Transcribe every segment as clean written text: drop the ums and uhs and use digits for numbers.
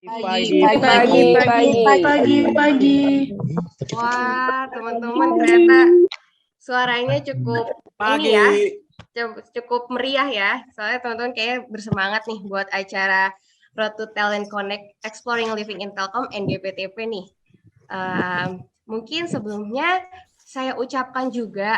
Pagi. Wah, teman-teman ternyata suaranya cukup ini ya, cukup meriah ya. Soalnya teman-teman kayak bersemangat nih buat acara Road to Talent Connect Exploring Living in Telkom NGPTP nih. Mungkin sebelumnya saya ucapkan juga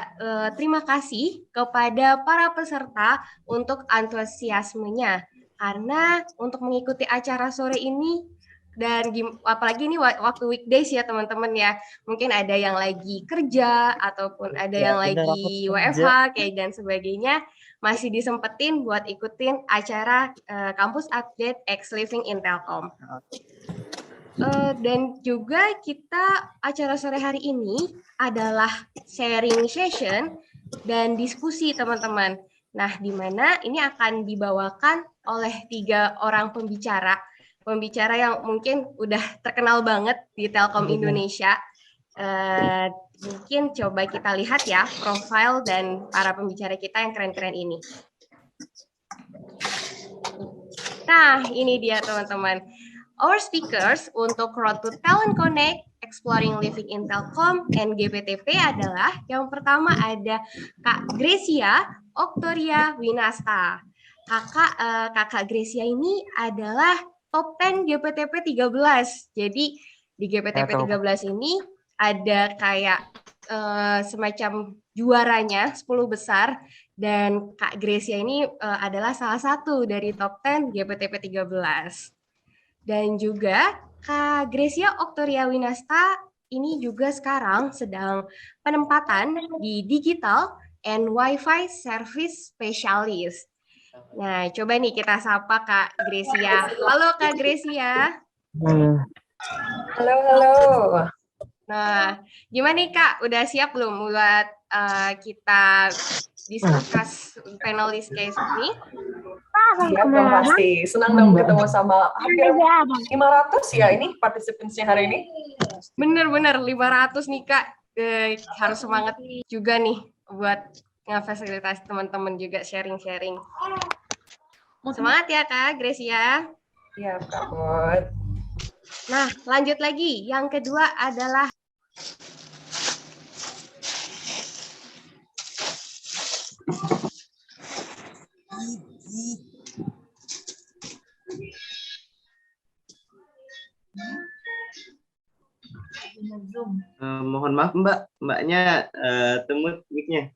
terima kasih kepada para peserta untuk antusiasmenya. Karena untuk mengikuti acara sore ini, dan apalagi ini waktu weekdays ya teman-teman ya, mungkin ada yang lagi kerja ataupun ada yang lagi WFH kayak dan sebagainya, masih disempetin buat ikutin acara Kampus Update X Living in Telkom. Dan juga kita acara sore hari ini adalah sharing session dan diskusi teman-teman. Nah, di mana ini akan dibawakan oleh 3 orang pembicara yang mungkin udah terkenal banget di Telkom Indonesia. Mungkin coba kita lihat ya profil dan para pembicara kita yang keren-keren ini. Nah, ini dia teman-teman. Our speakers untuk Road to Talent Connect Exploring Living in Telkom NGPTP adalah yang pertama ada Kak Grecia Oktoria Winasta. Kakak Grecia ini adalah top 10 GPTP 13. Jadi di GPTP 13 ini ada kayak semacam juaranya 10 besar dan Kak Grecia ini adalah salah satu dari top 10 GPTP 13. Dan juga Kak Grecia Oktoria Winasta ini juga sekarang sedang penempatan di Digital and Wi-Fi Service Specialist. Nah, coba nih kita sapa Kak Grecia. Halo Kak Grecia. Halo. Nah, gimana nih Kak? Udah siap belum buat kita diskus panelis case ini? Siap dong pasti. Senang dong ketemu sama hampir 500 ya ini participants-nya hari ini. Bener-bener 500 nih Kak. Harus semangat juga nih buat ngefasilitasi teman-teman juga sharing-sharing. Semangat ya Kak Grecia. Iya Kak Bud. Nah, lanjut lagi. Yang kedua adalah mohon maaf mbaknya temut mic-nya.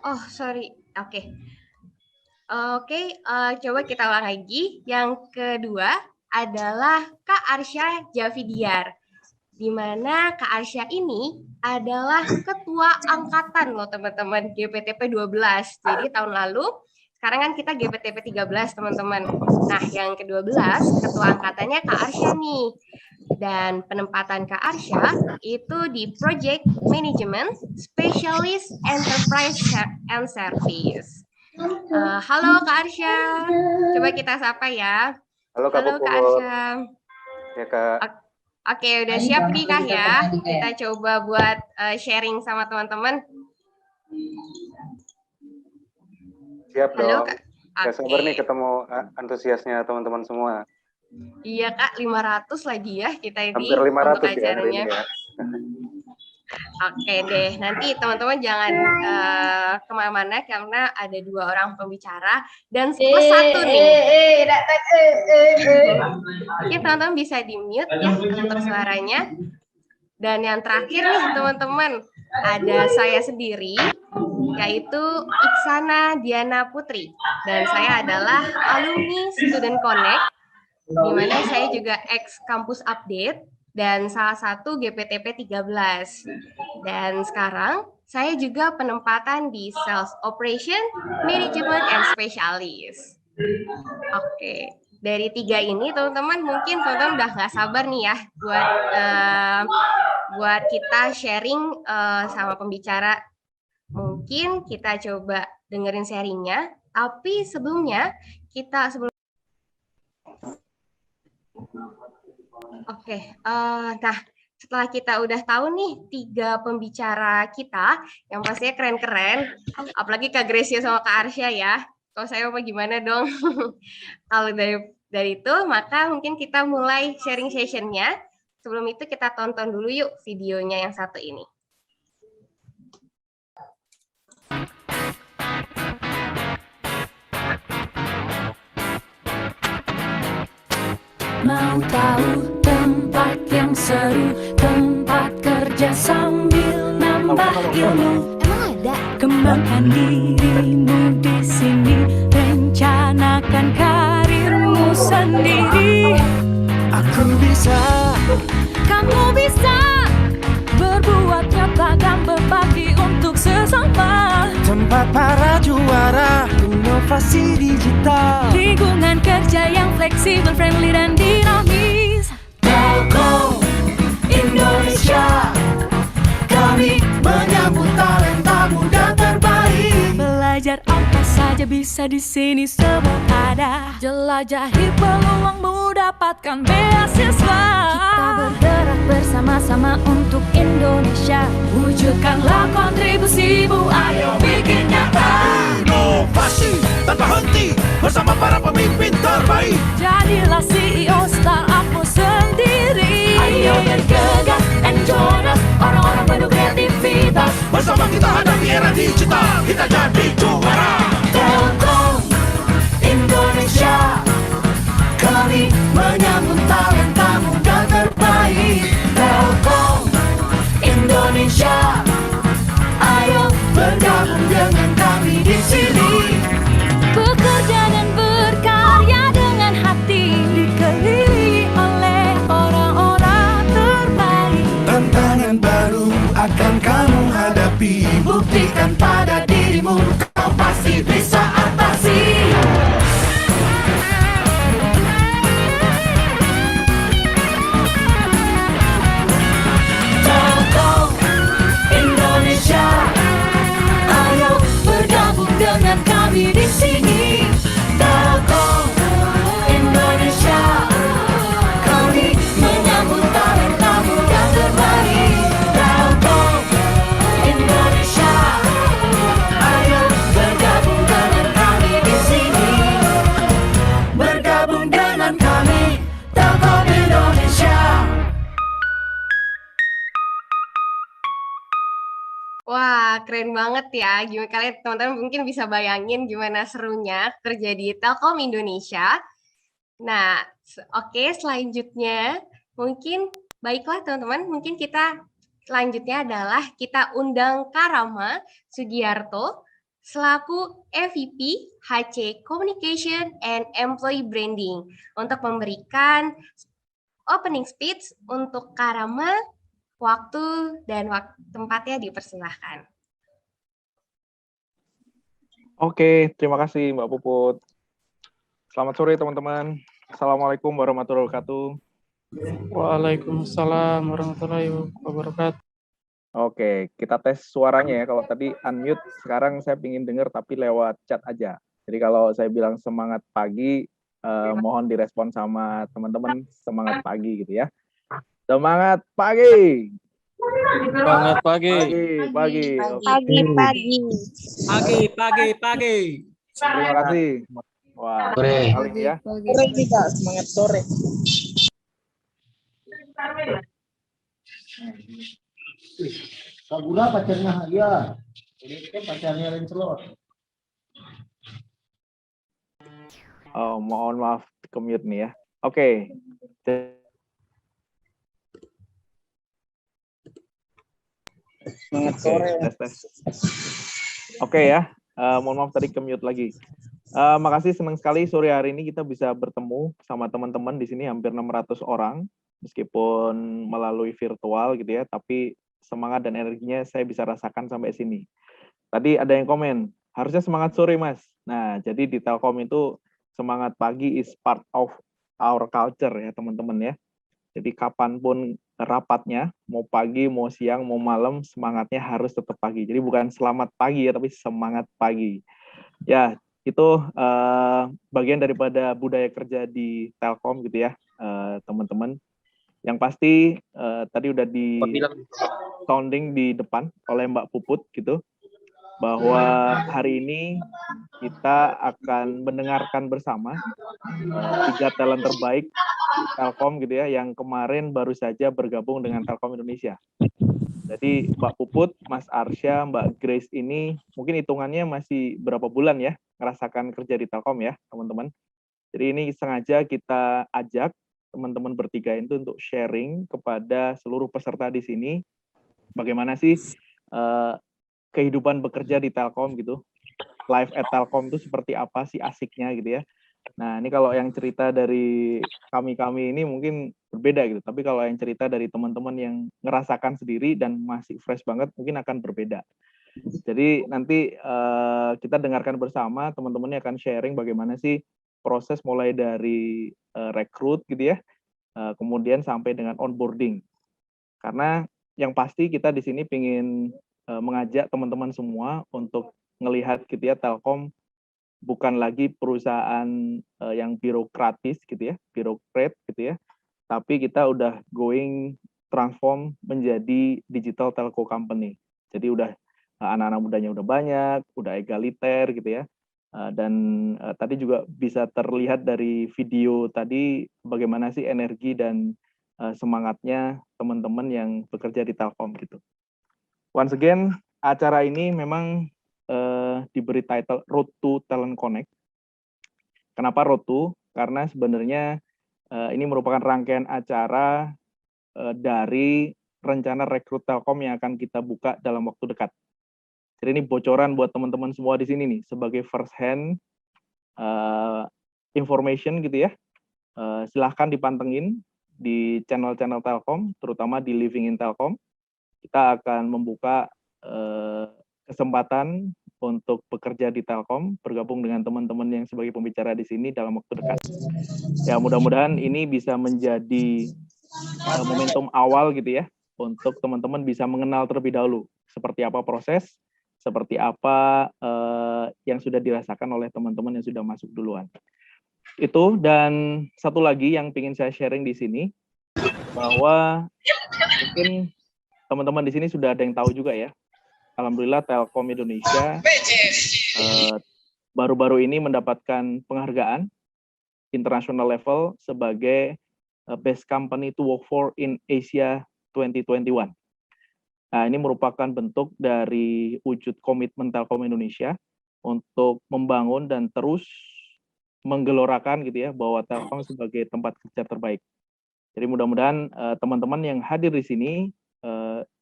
Oh, sorry. Oke. Coba kita ulang lagi. Yang kedua adalah Kak Arsya Javidiar. Di mana Kak Arsya ini adalah ketua angkatan loh teman-teman GPTP 12. Jadi tahun lalu, sekarang kan kita GPTP 13 teman-teman. Nah, yang ke-12 ketua angkatannya Kak Arsya nih. Dan penempatan Kak Arsya itu di Project Management Specialist Enterprise and Service. Halo Kak Arsya, coba kita sapa ya. Halo Kak Arsya. Ya Kak. Oke, udah siap nih Kak ya? Kita coba buat sharing sama teman-teman. Siap Halo, dong. Kak. Gak sabar nih ketemu antusiasnya teman-teman semua. Iya Kak, 500 lagi ya kita ini. Hampir 500 untuk acaranya. ya hari ini ya. Oke deh, nanti teman-teman jangan kemana-mana karena ada 2 orang pembicara dan plus 1 nih. Oke, teman-teman bisa di-mute ya untuk suaranya. Dan yang terakhir nih teman-teman, ada saya sendiri, yaitu Iksana Diana Putri. Dan saya adalah alumni Student Connect, di mana saya juga ex-kampus update, dan salah satu GPTP 13. Dan sekarang saya juga penempatan di Sales Operation, Management, and Specialist. Oke, dari 3 ini teman-teman mungkin teman-teman udah nggak sabar nih ya buat kita sharing sama pembicara. Mungkin kita coba dengerin sharingnya, tapi sebelumnya kita nah setelah kita udah tahu nih 3 pembicara kita yang pastinya keren-keren, apalagi Kak Grecia sama Kak Arsya ya. Kalau saya apa gimana dong? Kalau dari itu, maka mungkin kita mulai sharing sessionnya. Sebelum itu kita tonton dulu yuk videonya yang satu ini. Mau tahu tempat yang seru, tempat kerja sambil nambah ilmu. Emang ada? Kembangkan dirimu di sini, rencanakan karirmu sendiri. Aku bisa, Kamu bisa berbuat nyata dan berbagi untuk sesama. tempat para juara, inovasi digital. Lingkungan kerja yang fleksibel, friendly dan dinamis. Telkom Indonesia, kami menyambut talenta muda terbaik. Belajar apa saja bisa di sini, semua ada. Jelajahi peluangmu, dapatkan beasiswa. Kita bergerak bersama-sama untuk Indonesia. Wujudkanlah kontribusimu, ayo bikin nyata. Inovasi tanpa henti bersama para pemimpin terbaik. Jadilah CEO startupmu sendiri. Ayo bergegas and join us, orang-orang penuh kreativitas. Bersama kita hadapi era digital, kita jadi juara. Telkom Indonesia, kami menyambut talenta muda terbaik. Telkom Indonesia, ayo bergabung dengan kami di sini. Bekerja dan berkarya dengan hati, dikelilingi oleh orang-orang terbaik. Tantangan baru akan kamu hadapi. Buktikan pada dirimu, kau pasti bisa atasi. Telkom Indonesia, ayo bergabung dengan kami di sini. Telkom Indonesia, kami menyambut talenta muda terbaik. Telkom Indonesia, ayo bergabung dengan kami di sini. Bergabung dengan kami, Telkom Indonesia. Wah, keren banget ya. Gimana kalian teman-teman mungkin bisa bayangin gimana serunya kerja di Telkom Indonesia. Nah, oke, selanjutnya mungkin baiklah teman-teman, mungkin kita selanjutnya adalah kita undang Karama Sugiarto selaku EVP HC Communication and Employee Branding untuk memberikan opening speech untuk Karama. Waktu dan tempatnya dipersilahkan. Oke, terima kasih Mbak Puput. Selamat sore teman-teman. Assalamualaikum warahmatullahi wabarakatuh. Waalaikumsalam warahmatullahi wabarakatuh. Oke, kita tes suaranya ya. Kalau tadi unmute, sekarang saya ingin dengar tapi lewat chat aja. Jadi kalau saya bilang semangat pagi, mohon direspon sama teman-teman semangat pagi gitu ya. Semangat pagi. Semangat pagi. Pagi. Terima kasih. Wah, kali ini ya. Semangat sore. Kagura pacarnya ya. Ini pacarnya Lancelot. Oh, mohon maaf ke-mute nih ya. Oke. Semangat sore. Tes. Oke ya. Mohon maaf tadi ke-mute lagi. Makasih, senang sekali sore hari ini kita bisa bertemu sama teman-teman di sini hampir 600 orang meskipun melalui virtual gitu ya, tapi semangat dan energinya saya bisa rasakan sampai sini. Tadi ada yang komen, harusnya semangat sore Mas. Nah, jadi di Telkom itu semangat pagi is part of our culture ya teman-teman ya. Jadi kapanpun rapatnya, mau pagi, mau siang, mau malam, semangatnya harus tetap pagi. Jadi bukan selamat pagi ya, tapi semangat pagi. Ya, itu bagian daripada budaya kerja di Telkom gitu ya, teman-teman. Yang pasti tadi udah di sounding di depan oleh Mbak Puput gitu. bahwa hari ini kita akan mendengarkan bersama 3 talent terbaik Telkom gitu ya, yang kemarin baru saja bergabung dengan Telkom Indonesia. Jadi Mbak Puput, Mas Arsya, Mbak Grace ini mungkin hitungannya masih berapa bulan ya ngerasakan kerja di Telkom ya teman-teman. Jadi ini sengaja kita ajak teman-teman bertiga itu untuk sharing kepada seluruh peserta di sini bagaimana sih kehidupan bekerja di Telkom gitu. Live at Telkom itu seperti apa sih asiknya gitu ya. Nah, ini kalau yang cerita dari kami ini mungkin berbeda gitu. Tapi kalau yang cerita dari teman-teman yang ngerasakan sendiri dan masih fresh banget mungkin akan berbeda. Jadi nanti kita dengarkan bersama, teman-temannya akan sharing bagaimana sih proses mulai dari rekrut gitu ya, kemudian sampai dengan onboarding. Karena yang pasti kita di sini ingin mengajak teman-teman semua untuk ngelihat gitu ya, Telkom bukan lagi perusahaan yang birokratis gitu ya, birokrat gitu ya, tapi kita udah going transform menjadi digital telco company. Jadi udah anak-anak mudanya udah banyak, udah egaliter gitu ya. Dan tadi juga bisa terlihat dari video tadi bagaimana sih energi dan semangatnya teman-teman yang bekerja di Telkom gitu. Once again, acara ini memang diberi title Road to Talent Connect. Kenapa Road to? Karena sebenarnya ini merupakan rangkaian acara dari rencana rekrut Telkom yang akan kita buka dalam waktu dekat. Jadi ini bocoran buat teman-teman semua di sini nih, sebagai first hand information gitu ya. Silahkan dipantengin di channel-channel Telkom, terutama di Living in Telkom. Kita akan membuka kesempatan untuk bekerja di Telkom, bergabung dengan teman-teman yang sebagai pembicara di sini dalam waktu dekat. Ya, mudah-mudahan ini bisa menjadi momentum awal gitu ya, untuk teman-teman bisa mengenal terlebih dahulu seperti apa proses, seperti apa yang sudah dirasakan oleh teman-teman yang sudah masuk duluan. Itu, dan satu lagi yang ingin saya sharing di sini, bahwa mungkin teman-teman di sini sudah ada yang tahu juga ya, alhamdulillah Telkom Indonesia baru-baru ini mendapatkan penghargaan international level sebagai Best Company to Work for in Asia 2021. Nah, ini merupakan bentuk dari wujud komitmen Telkom Indonesia untuk membangun dan terus menggelorakan gitu ya, bahwa Telkom sebagai tempat kerja terbaik. Jadi mudah-mudahan teman-teman yang hadir di sini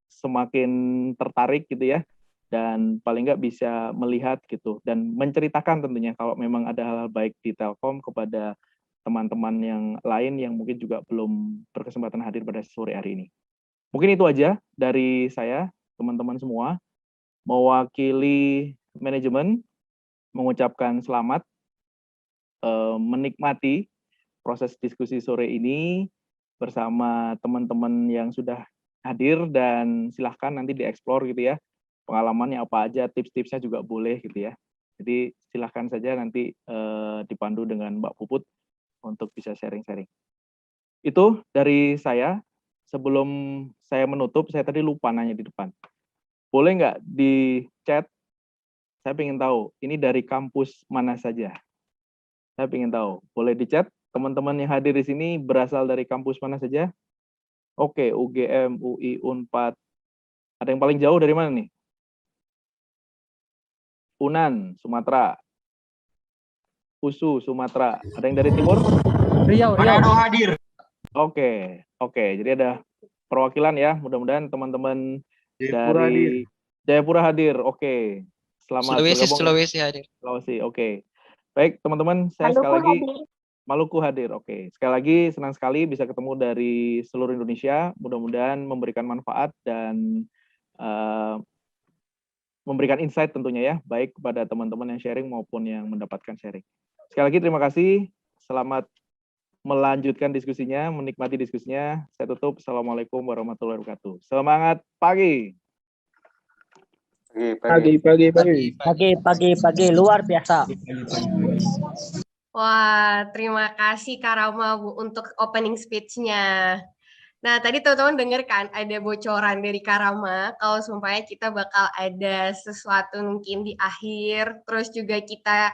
semakin tertarik gitu ya, dan paling nggak bisa melihat gitu dan menceritakan tentunya kalau memang ada hal-hal baik di Telkom kepada teman-teman yang lain yang mungkin juga belum berkesempatan hadir pada sore hari ini. Mungkin itu aja dari saya, teman-teman semua. Mewakili manajemen mengucapkan selamat menikmati proses diskusi sore ini bersama teman-teman yang sudah hadir, dan silahkan nanti dieksplor gitu ya, pengalamannya apa aja, tips-tipsnya juga boleh gitu ya. Jadi silahkan saja nanti dipandu dengan Mbak Puput untuk bisa sharing-sharing. Itu dari saya. Sebelum saya menutup, saya tadi lupa nanya di depan. Boleh nggak di chat? Saya ingin tahu, ini dari kampus mana saja? Saya ingin tahu. Boleh di chat? Teman-teman yang hadir di sini berasal dari kampus mana saja? Oke, UGM, UI, Unpad. Ada yang paling jauh dari mana nih? Unan, Sumatera. USU, Sumatera. Ada yang dari timur? Riau hadir. Oke. Jadi ada perwakilan ya. Mudah-mudahan teman-teman dari Jayapura hadir. Oke. Selamat bergabung. Sulawesi hadir. Sulawesi, oke. Baik, teman-teman, saya sekali lagi Maluku hadir. Oke. Sekali lagi senang sekali bisa ketemu dari seluruh Indonesia. Mudah-mudahan memberikan manfaat dan memberikan insight tentunya ya, baik kepada teman-teman yang sharing maupun yang mendapatkan sharing. Sekali lagi terima kasih. Selamat melanjutkan diskusinya, menikmati diskusinya. Saya tutup. Assalamualaikum warahmatullahi wabarakatuh. Semangat pagi. Pagi, luar biasa. Wah, terima kasih Kak Rama Bu untuk opening speech-nya. Nah, tadi teman-teman dengar kan ada bocoran dari Karama kalau sumpahnya kita bakal ada sesuatu mungkin di akhir. Terus juga kita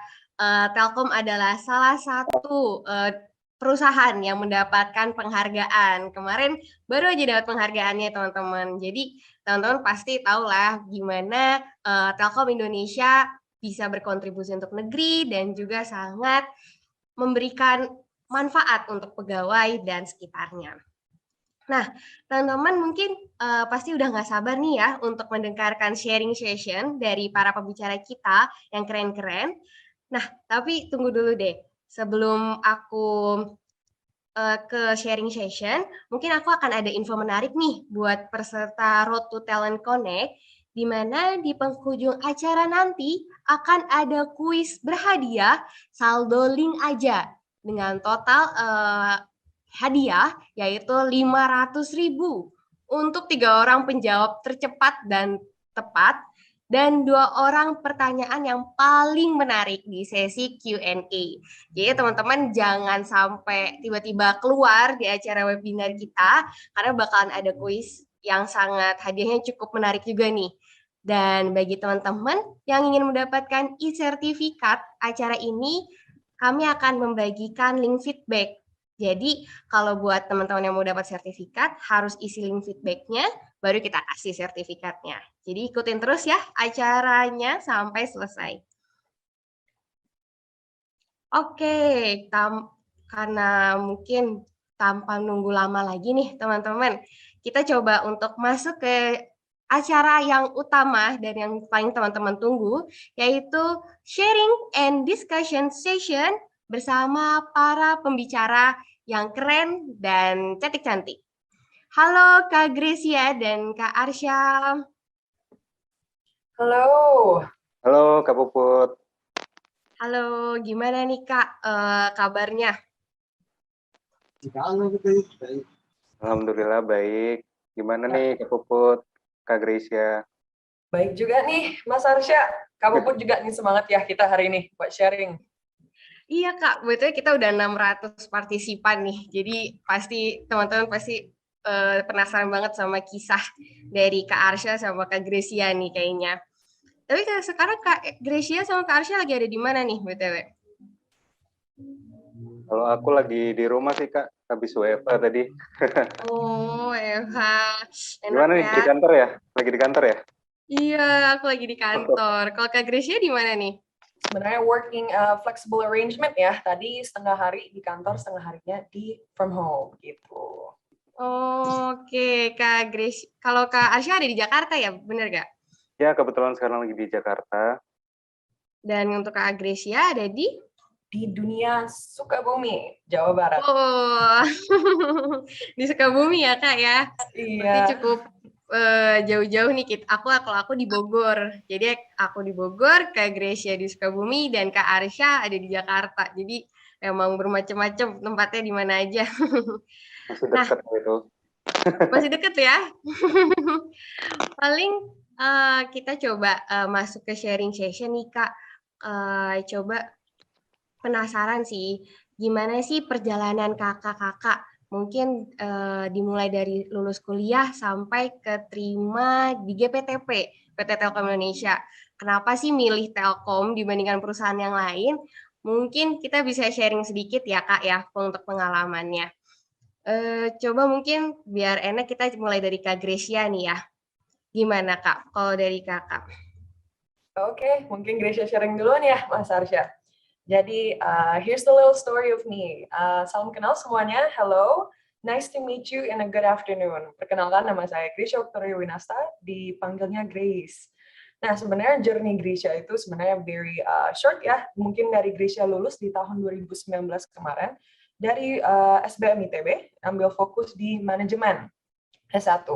Telkom adalah salah satu perusahaan yang mendapatkan penghargaan. Kemarin baru aja dapat penghargaannya teman-teman. Jadi teman-teman pasti tahu lah gimana Telkom Indonesia bisa berkontribusi untuk negeri dan juga sangat memberikan manfaat untuk pegawai dan sekitarnya. Nah, teman-teman mungkin pasti udah nggak sabar nih ya untuk mendengarkan sharing session dari para pembicara kita yang keren-keren. Nah, tapi tunggu dulu deh. Sebelum aku ke sharing session, mungkin aku akan ada info menarik nih buat peserta Road to Talent Connect, di mana di penghujung acara nanti akan ada kuis berhadiah saldo link aja dengan total hadiah yaitu 500.000 untuk 3 orang penjawab tercepat dan tepat dan 2 orang pertanyaan yang paling menarik di sesi Q&A. Jadi teman-teman jangan sampai tiba-tiba keluar di acara webinar kita karena bakalan ada kuis yang sangat hadiahnya cukup menarik juga nih. Dan bagi teman-teman yang ingin mendapatkan e-sertifikat acara ini, kami akan membagikan link feedback. Jadi kalau buat teman-teman yang mau dapat sertifikat, harus isi link feedback-nya, baru kita kasih sertifikatnya. Jadi ikutin terus ya acaranya sampai selesai. Oke, karena mungkin tanpa nunggu lama lagi nih teman-teman, kita coba untuk masuk ke acara yang utama dan yang paling teman-teman tunggu, yaitu sharing and discussion session bersama para pembicara yang keren dan cantik-cantik. Halo Kak Gracia dan Kak Arsya. Halo. Halo Kak Puput. Halo, gimana nih Kak kabarnya? Alhamdulillah baik. Gimana nih Kak Puput, Kak Gracia? Baik juga nih Mas Arsya. Kak Puput juga nih semangat ya kita hari ini buat sharing. Iya Kak, betulnya kita udah 600 partisipan nih, jadi pasti teman-teman pasti penasaran banget sama kisah dari Kak Arsya sama Kak Gracia nih kayaknya. Tapi sekarang Kak Gracia sama Kak Arsya lagi ada di mana nih BTW? Kalau aku lagi di rumah sih Kak, habis WFH tadi. Oh, WFH. Gimana nih, ya? di kantor ya? Lagi di kantor ya? Iya, aku lagi di kantor. Kalau Kak Gracia di mana nih? Sebenarnya working flexible arrangement ya. Tadi setengah hari di kantor, setengah harinya di from home gitu. Oke, Kak Gracia. Kalau Kak Arsya ada di Jakarta ya, bener gak? Ya, kebetulan sekarang lagi di Jakarta. Dan untuk Kak Gracia ada di Dunia Sukabumi, Jawa Barat. Oh, di Sukabumi ya Kak ya? Iya. Berarti cukup jauh-jauh nih kalau aku di Bogor. Jadi aku di Bogor, Kak Gracia di Sukabumi, dan Kak Arsya ada di Jakarta. Jadi emang bermacam-macam tempatnya di mana aja. Masih dekat gitu. Masih deket ya. Paling kita coba masuk ke sharing session nih Kak. Coba penasaran sih, gimana sih perjalanan kakak-kakak? Mungkin dimulai dari lulus kuliah sampai keterima di GPTP, PT Telkom Indonesia. Kenapa sih milih Telkom dibandingkan perusahaan yang lain? Mungkin kita bisa sharing sedikit ya Kak ya, untuk pengalamannya. Coba mungkin biar enak kita mulai dari Kak Gracia nih ya. Gimana Kak, kalau dari kakak? Oke, mungkin Gracia sharing duluan ya Mas Arsya. Jadi, here's the little story of me. Salam kenal semuanya, hello. Nice to meet you and a good afternoon. Perkenalkan, nama saya Gracia Victoria Winasta, dipanggilnya Grace. Nah, sebenarnya journey Gracia itu sebenarnya very short ya. Mungkin dari Gracia lulus di tahun 2019 kemarin, dari SBM ITB, ambil fokus di manajemen S1.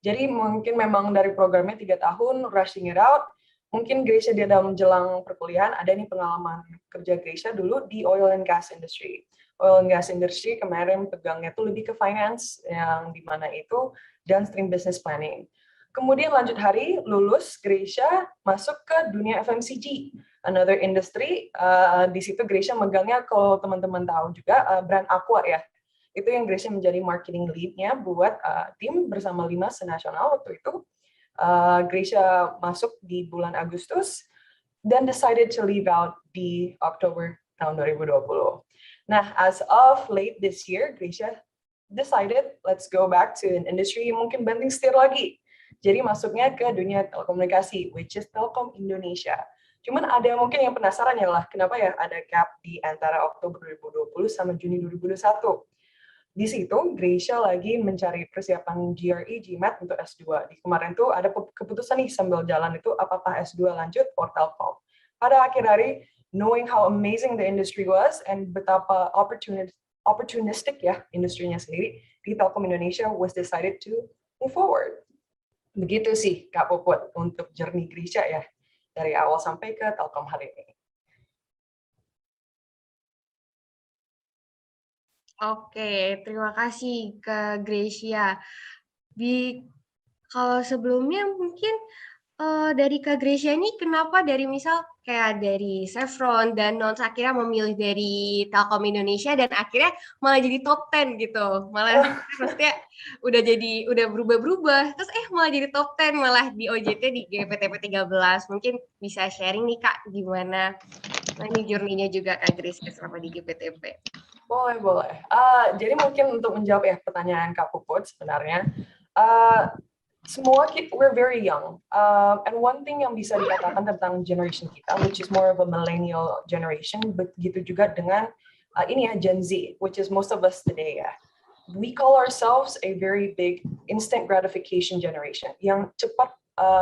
Jadi mungkin memang dari programnya 3 tahun, rushing it out. Mungkin Gracia di dalam menjelang perkuliahan ada nih pengalaman kerja Gracia dulu di oil and gas industry. Oil and gas industry kemarin pegangnya tuh lebih ke finance, yang dimana itu downstream business planning. Kemudian lanjut hari, lulus, Gracia masuk ke dunia FMCG, another industry. Di situ Gracia megangnya, kalau teman-teman tahu juga, brand Aqua ya. Itu yang Gracia menjadi marketing lead-nya buat tim bersama 5 senasional waktu itu. Gracia masuk di bulan Agustus dan decided to leave out di Oktober tahun 2020. Nah, as of late this year, Gracia decided let's go back to an industry yang mungkin banting setir lagi. Jadi masuknya ke dunia telekomunikasi, which is Telkom Indonesia. Cuman ada mungkin yang penasaran ya lah, kenapa ya ada gap di antara Oktober 2020 sama Juni 2021. Di situ, Gracia lagi mencari persiapan GRE, GMAT untuk S2. Di kemarin tuh ada keputusan nih sambil jalan itu, apakah S2 lanjut or Telkom. Pada akhir hari, knowing how amazing the industry was and betapa opportunistic ya industrinya sendiri, di Telkom Indonesia was decided to move forward. Begitu sih Kak Puput untuk journey Gracia ya, dari awal sampai ke Telkom hari ini. Oke, terima kasih Kak Gracia. Kalau sebelumnya mungkin dari Kak Gracia ini kenapa dari misal kayak dari Chevron dan Nons akhirnya memilih dari Telkom Indonesia dan akhirnya malah jadi top 10 gitu. Malah maksudnya udah berubah-berubah. Terus malah jadi top 10 malah di OJT di GPTP 13. Mungkin bisa sharing nih Kak gimana ini journey-nya juga Kak Gracia selama di GPTP. Boleh. Jadi mungkin untuk menjawab ya pertanyaan Kak Puput sebenarnya, semua we're very young, and one thing yang bisa dikatakan tentang generation kita, which is more of a millennial generation, begitu juga dengan ini ya Gen Z, which is most of us today ya. We call ourselves a very big instant gratification generation yang cepat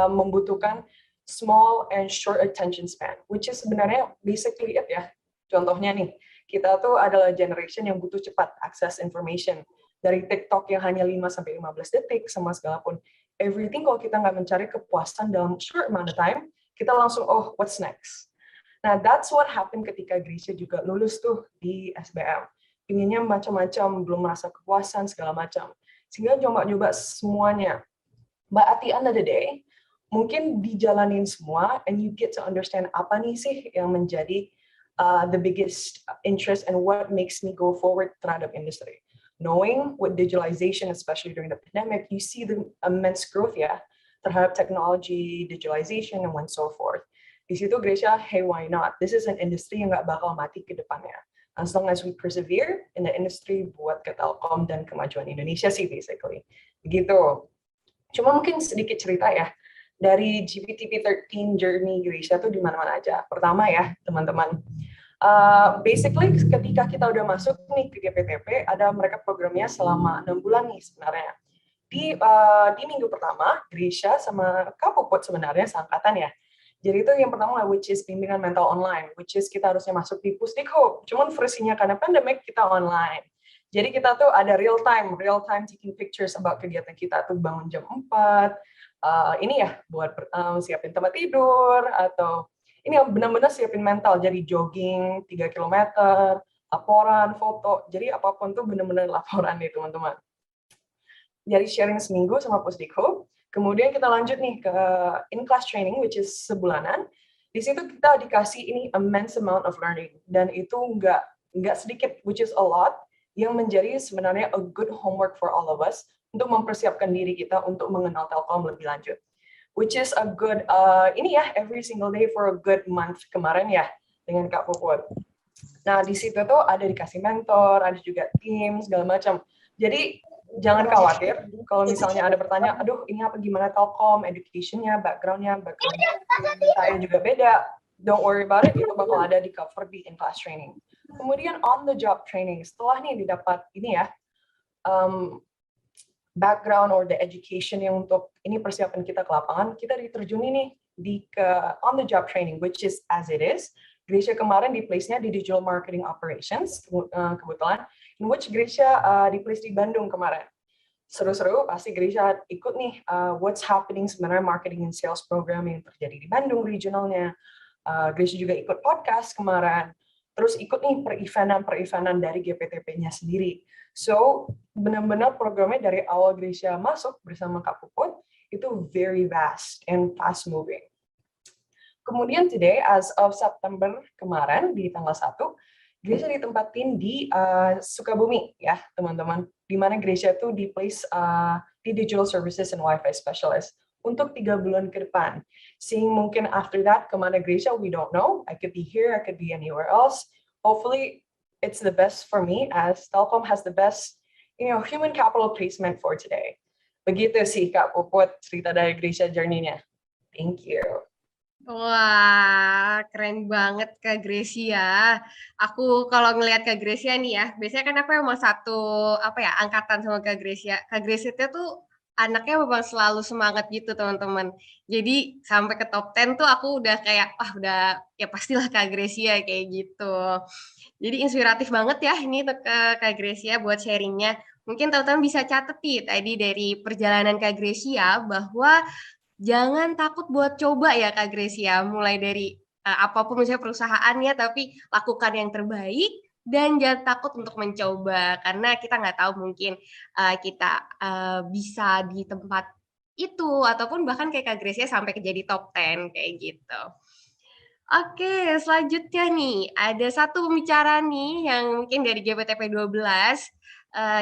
membutuhkan small and short attention span, which is sebenarnya basically it ya. Contohnya nih, kita tuh adalah generation yang butuh cepat akses information. Dari TikTok yang hanya 5-15 detik, sama segala pun. Everything kalau kita nggak mencari kepuasan dalam short amount of time, kita langsung, oh, what's next? Nah, that's what happened ketika Gracia juga lulus tuh di SBM. Pinginnya macam-macam, belum merasa kepuasan, segala macam. Sehingga coba-coba semuanya. But at the end of the day, mungkin dijalanin semua, and you get to understand apa nih sih yang menjadi the biggest interest and what makes me go forward terhadap industry. Knowing with digitalization, especially during the pandemic, you see the immense growth ya terhadap technology, digitalization, and so forth. Di situ Gracia, hey, why not? This is an industry yang nggak bakal mati ke depannya. As long as we persevere in the industry buat ke Telkom dan kemajuan Indonesia sih basically. Begitu. Cuma mungkin sedikit cerita ya. Dari GPTP 13 journey Gracia tuh di mana-mana aja. Pertama ya, teman-teman. Basically ketika kita udah masuk nih ke GPTP, ada mereka programnya selama 6 bulan nih sebenarnya. Di minggu pertama, Gracia sama Kak Puput sebenarnya seangkatan ya. Jadi itu yang pertama, which is bimbingan mental online, which is kita harusnya masuk di Pusdikhob. Cuman versinya karena pandemic kita online. Jadi kita tuh ada real time taking pictures about kegiatan kita tuh bangun jam 4, ini ya buat siapin tempat tidur, atau ini yang benar-benar siapin mental, jadi jogging 3 km, laporan, foto, jadi apapun tuh benar-benar laporan nih teman-teman. Jadi sharing seminggu sama Pusdikhob, kemudian kita lanjut nih ke in-class training, which is sebulanan. Di situ kita dikasih ini immense amount of learning, dan itu nggak sedikit, which is a lot, yang menjadi sebenarnya a good homework for all of us untuk mempersiapkan diri kita untuk mengenal Telkom lebih lanjut. Which is a good, ini ya, every single day for a good month kemarin ya, dengan Kak Puput. Nah, di situ tuh ada dikasih mentor, ada juga tim, segala macam. Jadi, jangan khawatir kalau misalnya ada bertanya, aduh ini apa gimana Telkom, education-nya, background-nya, saya juga beda. Don't worry about it, itu bakal ada di cover di in-class training. Kemudian on the job training, setelah nih didapat ini ya, background or the education yang untuk ini persiapan kita ke lapangan, kita diterjuni nih on the job training, which is as it is. Gracia kemarin di place-nya di Digital Marketing Operations, kebetulan, in which Gracia di place di Bandung kemarin. Seru-seru, pasti Gracia ikut nih what's happening sebenarnya marketing and sales program yang terjadi di Bandung regionalnya. Gracia juga ikut podcast kemarin. Terus ikut nih per-eventan dari GPTP-nya sendiri. So, benar-benar programnya dari awal Gracia masuk bersama Kak Puput, itu very vast and fast moving. Kemudian today, as of September kemarin, di tanggal 1, Gresha ditempatin di Sukabumi ya teman-teman, di mana Gresha tuh di place di Digital Services and Wi-Fi Specialist untuk 3 bulan ke depan. Seeing mungkin after that kemana Gresha, we don't know. I could be here, I could be anywhere else. Hopefully it's the best for me as Telkom has the best, human capital placement for today. Begitu sih Kak Puput cerita dari Gresha journey-nya. Thank you. Wah, keren banget Kak Gracia. Aku kalau ngelihat Kak Gracia nih ya, biasanya kan aku emang satu angkatan sama Kak Gracia. Kak Gracia itu tuh anaknya memang selalu semangat gitu teman-teman. Jadi sampai ke top 10 tuh aku udah kayak udah ya pastilah Kak Gracia kayak gitu. Jadi inspiratif banget ya ini ke Kak Gracia buat sharingnya. Mungkin teman-teman bisa catat nih tadi dari perjalanan Kak Gracia bahwa jangan takut buat coba ya Kak Gracia, mulai dari apapun misalnya perusahaannya, tapi lakukan yang terbaik dan jangan takut untuk mencoba karena kita nggak tahu mungkin kita bisa di tempat itu ataupun bahkan kayak Kak Gracia sampai jadi top 10 kayak gitu. Oke, selanjutnya nih ada satu pembicara nih yang mungkin dari GPTP 12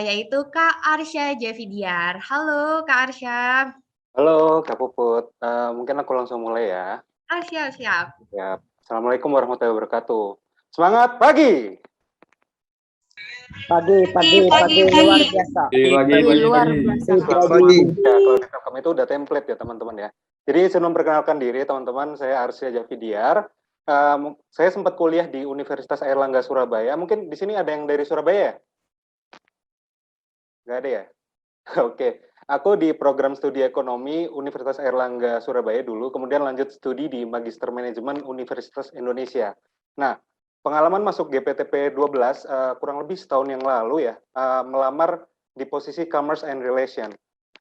yaitu Kak Arsya Javidiar. Halo Kak Arsya. Halo Kak Puput, mungkin aku langsung mulai ya. Siap. Ya, Assalamualaikum warahmatullahi wabarakatuh. Semangat pagi! Pagi luar biasa. Luar biasa. Pagi. Ya, kalau di Telkom itu udah template ya teman-teman ya. Jadi sebelum memperkenalkan diri teman-teman, saya Arsya Javidiar. Saya sempat kuliah di Universitas Airlangga Surabaya. Mungkin di sini ada yang dari Surabaya ya? Nggak ada ya? Oke. Aku di program studi ekonomi Universitas Airlangga Surabaya dulu, kemudian lanjut studi di Magister Manajemen Universitas Indonesia. Nah, pengalaman masuk GPTP 12 kurang lebih setahun yang lalu ya, melamar di posisi Commerce and Relation.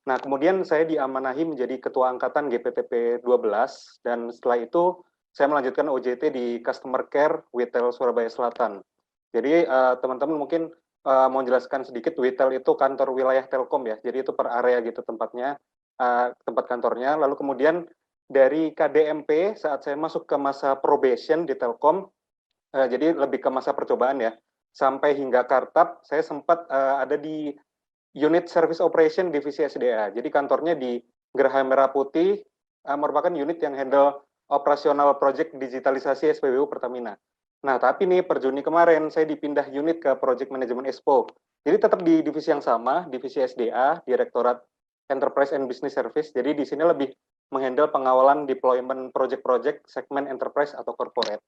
Nah, kemudian saya diamanahi menjadi ketua angkatan GPTP 12 dan setelah itu saya melanjutkan OJT di Customer Care Witel Surabaya Selatan. Jadi teman-teman mungkin mau jelaskan sedikit, Witel itu kantor wilayah Telkom ya, jadi itu per area gitu tempatnya, tempat kantornya. Lalu kemudian dari KDMP saat saya masuk ke masa probation di Telkom, jadi lebih ke masa percobaan ya, sampai hingga Kartap, saya sempat ada di Unit Service Operation Divisi SDA. Jadi kantornya di Geraha Merah Putih, merupakan unit yang handle operasional project digitalisasi SPBU Pertamina. Nah, tapi nih per Juni kemarin saya dipindah unit ke Project Management Expo. Jadi tetap di divisi yang sama, divisi SDA, Direktorat Enterprise and Business Service. Jadi di sini lebih menghandle pengawalan deployment project-project segmen enterprise atau corporate.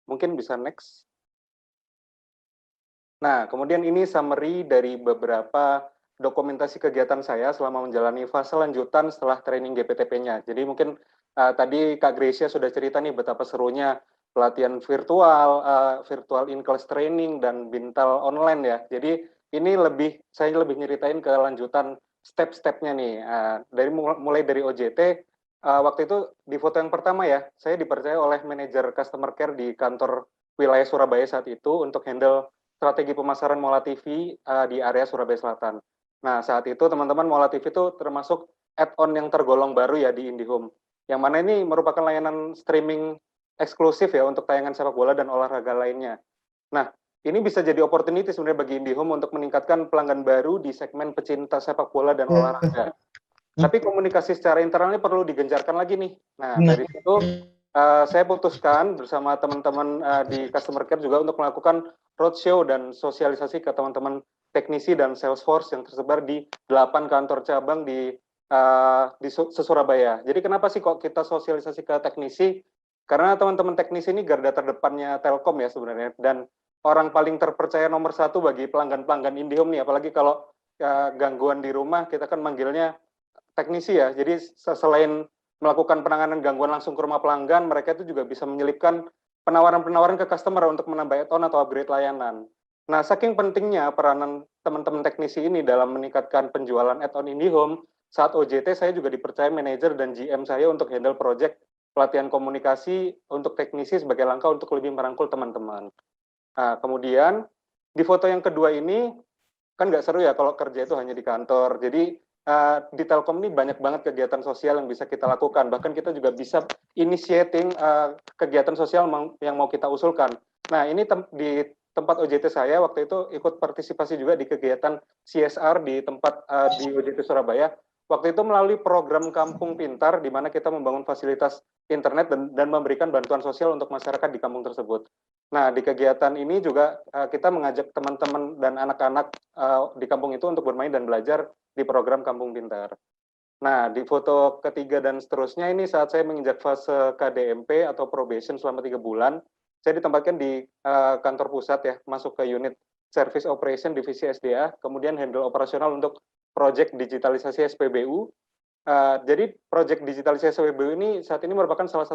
Mungkin bisa next. Nah, kemudian ini summary dari beberapa dokumentasi kegiatan saya selama menjalani fase lanjutan setelah training GPTP-nya. Jadi mungkin tadi Kak Gracia sudah cerita nih betapa serunya pelatihan virtual, virtual in-class training, dan bintal online ya. Jadi ini saya lebih nyeritain ke lanjutan step-stepnya nih. Mulai dari OJT, waktu itu di foto yang pertama ya, saya dipercaya oleh manajer customer care di kantor wilayah Surabaya saat itu untuk handle strategi pemasaran Mola TV di area Surabaya Selatan. Nah, saat itu teman-teman Mola TV itu termasuk add-on yang tergolong baru ya di IndiHome. Yang mana ini merupakan layanan streaming eksklusif ya untuk tayangan sepak bola dan olahraga lainnya. Nah, ini bisa jadi opportunity sebenarnya bagi IndiHome untuk meningkatkan pelanggan baru di segmen pecinta sepak bola dan olahraga. Tapi komunikasi secara internalnya perlu digencarkan lagi nih. Nah, dari situ saya putuskan bersama teman-teman di customer care juga untuk melakukan roadshow dan sosialisasi ke teman-teman teknisi dan Salesforce yang tersebar di 8 kantor cabang di Surabaya. Jadi kenapa sih kok kita sosialisasi ke teknisi? Karena teman-teman teknisi ini garda terdepannya Telkom ya sebenarnya, dan orang paling terpercaya nomor 1 bagi pelanggan-pelanggan IndiHome nih, apalagi kalau gangguan di rumah, kita kan manggilnya teknisi ya. Jadi selain melakukan penanganan gangguan langsung ke rumah pelanggan, mereka itu juga bisa menyelipkan penawaran-penawaran ke customer untuk menambah add-on atau upgrade layanan. Nah, saking pentingnya peranan teman-teman teknisi ini dalam meningkatkan penjualan add-on IndiHome, saat OJT saya juga dipercaya manajer dan GM saya untuk handle project pelatihan komunikasi untuk teknisi sebagai langkah untuk lebih merangkul teman-teman. Nah, kemudian di foto yang kedua ini, kan nggak seru ya kalau kerja itu hanya di kantor. Jadi di Telkom ini banyak banget kegiatan sosial yang bisa kita lakukan. Bahkan kita juga bisa initiating kegiatan sosial yang mau kita usulkan. Nah, ini di tempat OJT saya waktu itu ikut partisipasi juga di kegiatan CSR di tempat di OJT Surabaya. Waktu itu melalui program Kampung Pintar, di mana kita membangun fasilitas internet dan memberikan bantuan sosial untuk masyarakat di kampung tersebut. Nah, di kegiatan ini juga kita mengajak teman-teman dan anak-anak di kampung itu untuk bermain dan belajar di program Kampung Pintar. Nah, di foto ketiga dan seterusnya ini saat saya menginjak fase KDMP atau probation selama 3 bulan, saya ditempatkan di kantor pusat ya, masuk ke unit Service Operation Divisi SDA, kemudian handle operasional untuk proyek digitalisasi SPBU. Jadi proyek digitalisasi SPBU ini saat ini merupakan salah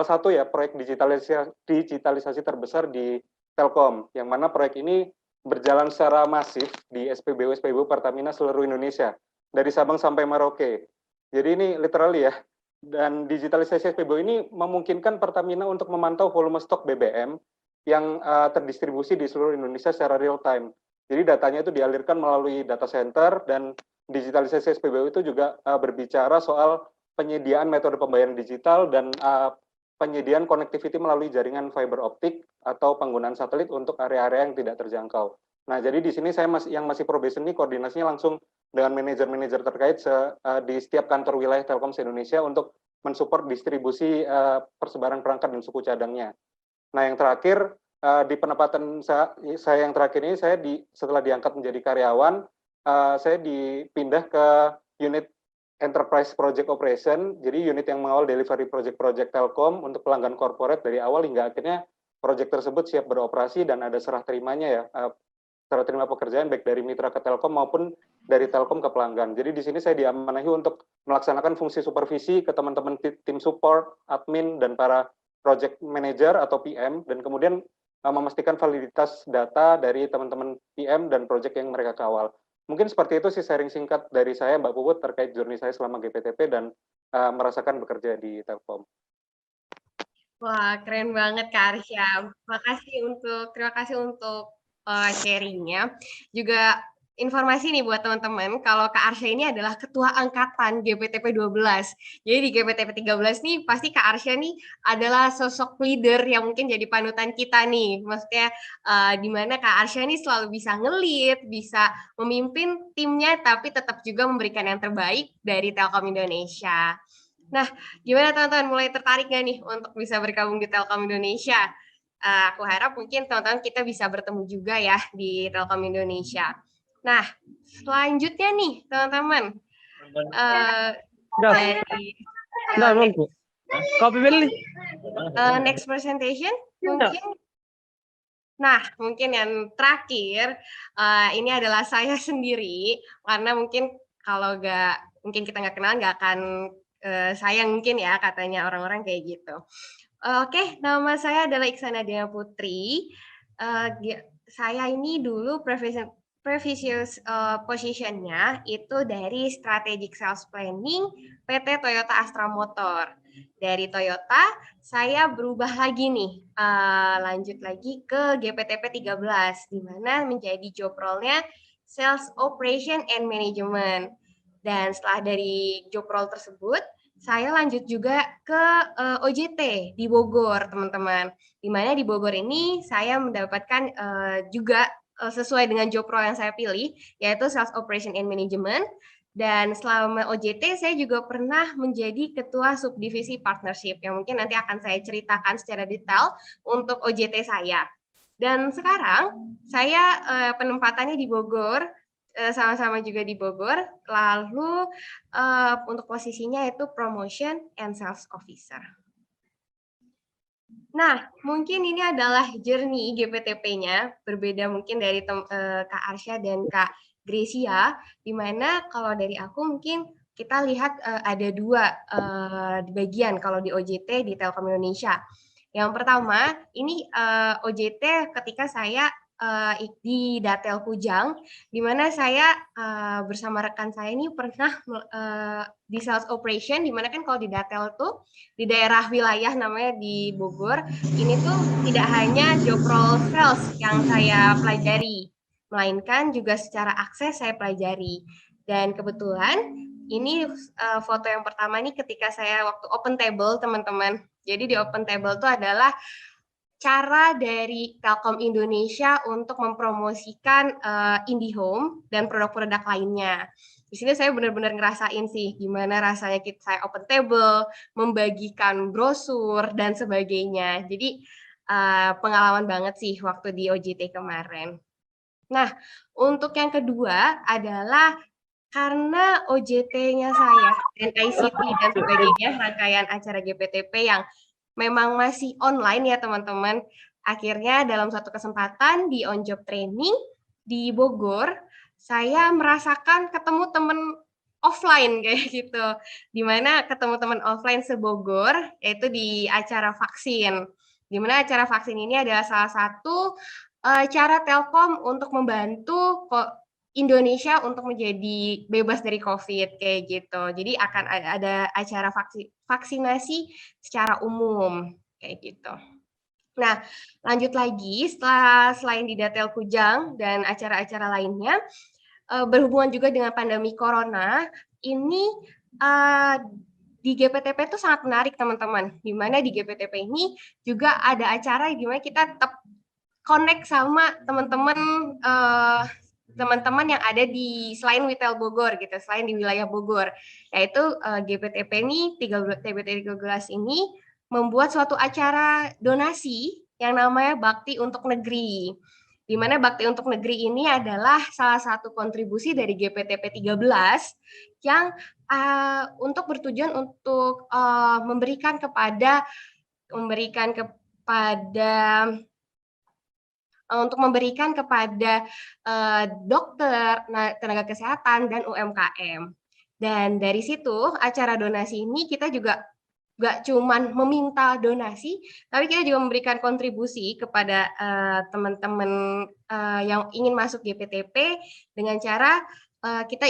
satu ya proyek digitalisasi terbesar di Telkom, yang mana proyek ini berjalan secara masif di SPBU Pertamina seluruh Indonesia, dari Sabang sampai Merauke. Jadi ini literally ya, dan digitalisasi SPBU ini memungkinkan Pertamina untuk memantau volume stok BBM yang terdistribusi di seluruh Indonesia secara real time. Jadi datanya itu dialirkan melalui data center, dan digitalisasi SPBU itu juga berbicara soal penyediaan metode pembayaran digital dan penyediaan connectivity melalui jaringan fiber optik atau penggunaan satelit untuk area-area yang tidak terjangkau. Nah, jadi di sini saya yang masih probation ini koordinasinya langsung dengan manajer-manajer terkait di setiap kantor wilayah Telkom se-Indonesia untuk mensupport distribusi persebaran perangkat dan suku cadangnya. Nah, yang terakhir, di penempatan saya yang terakhir ini, saya setelah diangkat menjadi karyawan, saya dipindah ke unit Enterprise Project Operation, jadi unit yang mengawal delivery project-project Telkom untuk pelanggan corporate dari awal hingga akhirnya project tersebut siap beroperasi dan ada serah terimanya ya, serah terima pekerjaan baik dari mitra ke Telkom maupun dari Telkom ke pelanggan. Jadi di sini saya diamanahi untuk melaksanakan fungsi supervisi ke teman-teman tim support, admin, dan para project manager atau PM, dan kemudian memastikan validitas data dari teman-teman PM dan project yang mereka kawal. Mungkin seperti itu sih sharing singkat dari saya, Mbak Puput, terkait journey saya selama GPTP dan merasakan bekerja di Telkom. Wah, keren banget Kak Arsya. Terima kasih untuk sharingnya. Juga informasi nih buat teman-teman, kalau Kak Arsya ini adalah ketua angkatan GPTP 12. Jadi di GPTP 13 nih, pasti Kak Arsya nih adalah sosok leader yang mungkin jadi panutan kita nih. Maksudnya di mana Kak Arsya nih selalu bisa nge-lead, bisa memimpin timnya, tapi tetap juga memberikan yang terbaik dari Telkom Indonesia. Nah, gimana teman-teman, mulai tertarik nggak nih untuk bisa bergabung di Telkom Indonesia? Aku harap mungkin teman-teman kita bisa bertemu juga ya di Telkom Indonesia. Nah, selanjutnya nih teman-teman, next presentation mungkin. Nah, mungkin yang terakhir ini adalah saya sendiri, karena mungkin kalau mungkin kita nggak kenal nggak akan sayang mungkin ya katanya orang-orang kayak gitu. Oke, nama saya adalah Iksana Dina Putri. Saya ini dulu previous position-nya itu dari Strategic Sales Planning PT Toyota Astra Motor. Dari Toyota, saya berubah lagi nih, lanjut lagi ke GPTP 13, di mana menjadi job role-nya Sales Operation and Management. Dan setelah dari job role tersebut, saya lanjut juga ke OJT di Bogor, teman-teman. Di mana di Bogor ini saya mendapatkan juga sesuai dengan job role yang saya pilih, yaitu Sales Operation and Management. Dan selama OJT, saya juga pernah menjadi ketua subdivisi partnership, yang mungkin nanti akan saya ceritakan secara detail untuk OJT saya. Dan sekarang, saya penempatannya di Bogor, sama-sama juga di Bogor, lalu untuk posisinya itu Promotion and Sales Officer. Nah, mungkin ini adalah journey GPTP-nya, berbeda mungkin dari Kak Arsya dan Kak Gracia, di mana kalau dari aku mungkin kita lihat ada dua bagian kalau di OJT di Telkom Indonesia. Yang pertama, ini OJT ketika saya di Datel Kujang, di mana saya bersama rekan saya ini pernah di sales operation, di mana kan kalau di Datel tuh di daerah wilayah namanya di Bogor, ini tuh tidak hanya job role sales yang saya pelajari, melainkan juga secara akses saya pelajari. Dan kebetulan ini foto yang pertama nih ketika saya waktu open table, teman-teman. Jadi di open table tuh adalah cara dari Telkom Indonesia untuk mempromosikan IndiHome dan produk-produk lainnya. Di sini saya benar-benar ngerasain sih gimana rasanya saya open table, membagikan brosur dan sebagainya. Jadi pengalaman banget sih waktu di OJT kemarin. Nah, untuk yang kedua adalah karena OJT-nya saya dan ICT dan sebagainya, rangkaian acara GPTP yang memang masih online ya teman-teman. Akhirnya dalam suatu kesempatan di on job training di Bogor, saya merasakan ketemu teman offline kayak gitu. Di mana ketemu teman offline se-Bogor, yaitu di acara vaksin. Di mana acara vaksin ini adalah salah satu cara Telkom untuk membantu Indonesia untuk menjadi bebas dari COVID kayak gitu. Jadi akan ada acara vaksinasi secara umum kayak gitu. Nah, lanjut lagi selain di Datel Kujang dan acara-acara lainnya, berhubungan juga dengan pandemi corona, ini di GPTP itu sangat menarik teman-teman. Di mana di GPTP ini juga ada acara di mana kita tetap connect sama teman-teman yang ada di selain Witel Bogor gitu, selain di wilayah Bogor, yaitu GPTP ini 13 ini membuat suatu acara donasi yang namanya Bakti untuk Negeri. Di mana Bakti untuk Negeri ini adalah salah satu kontribusi dari GPTP 13 yang untuk bertujuan untuk memberikan kepada dokter, tenaga kesehatan, dan UMKM. Dan dari situ, acara donasi ini kita juga nggak cuman meminta donasi, tapi kita juga memberikan kontribusi kepada teman-teman yang ingin masuk GPTP dengan cara kita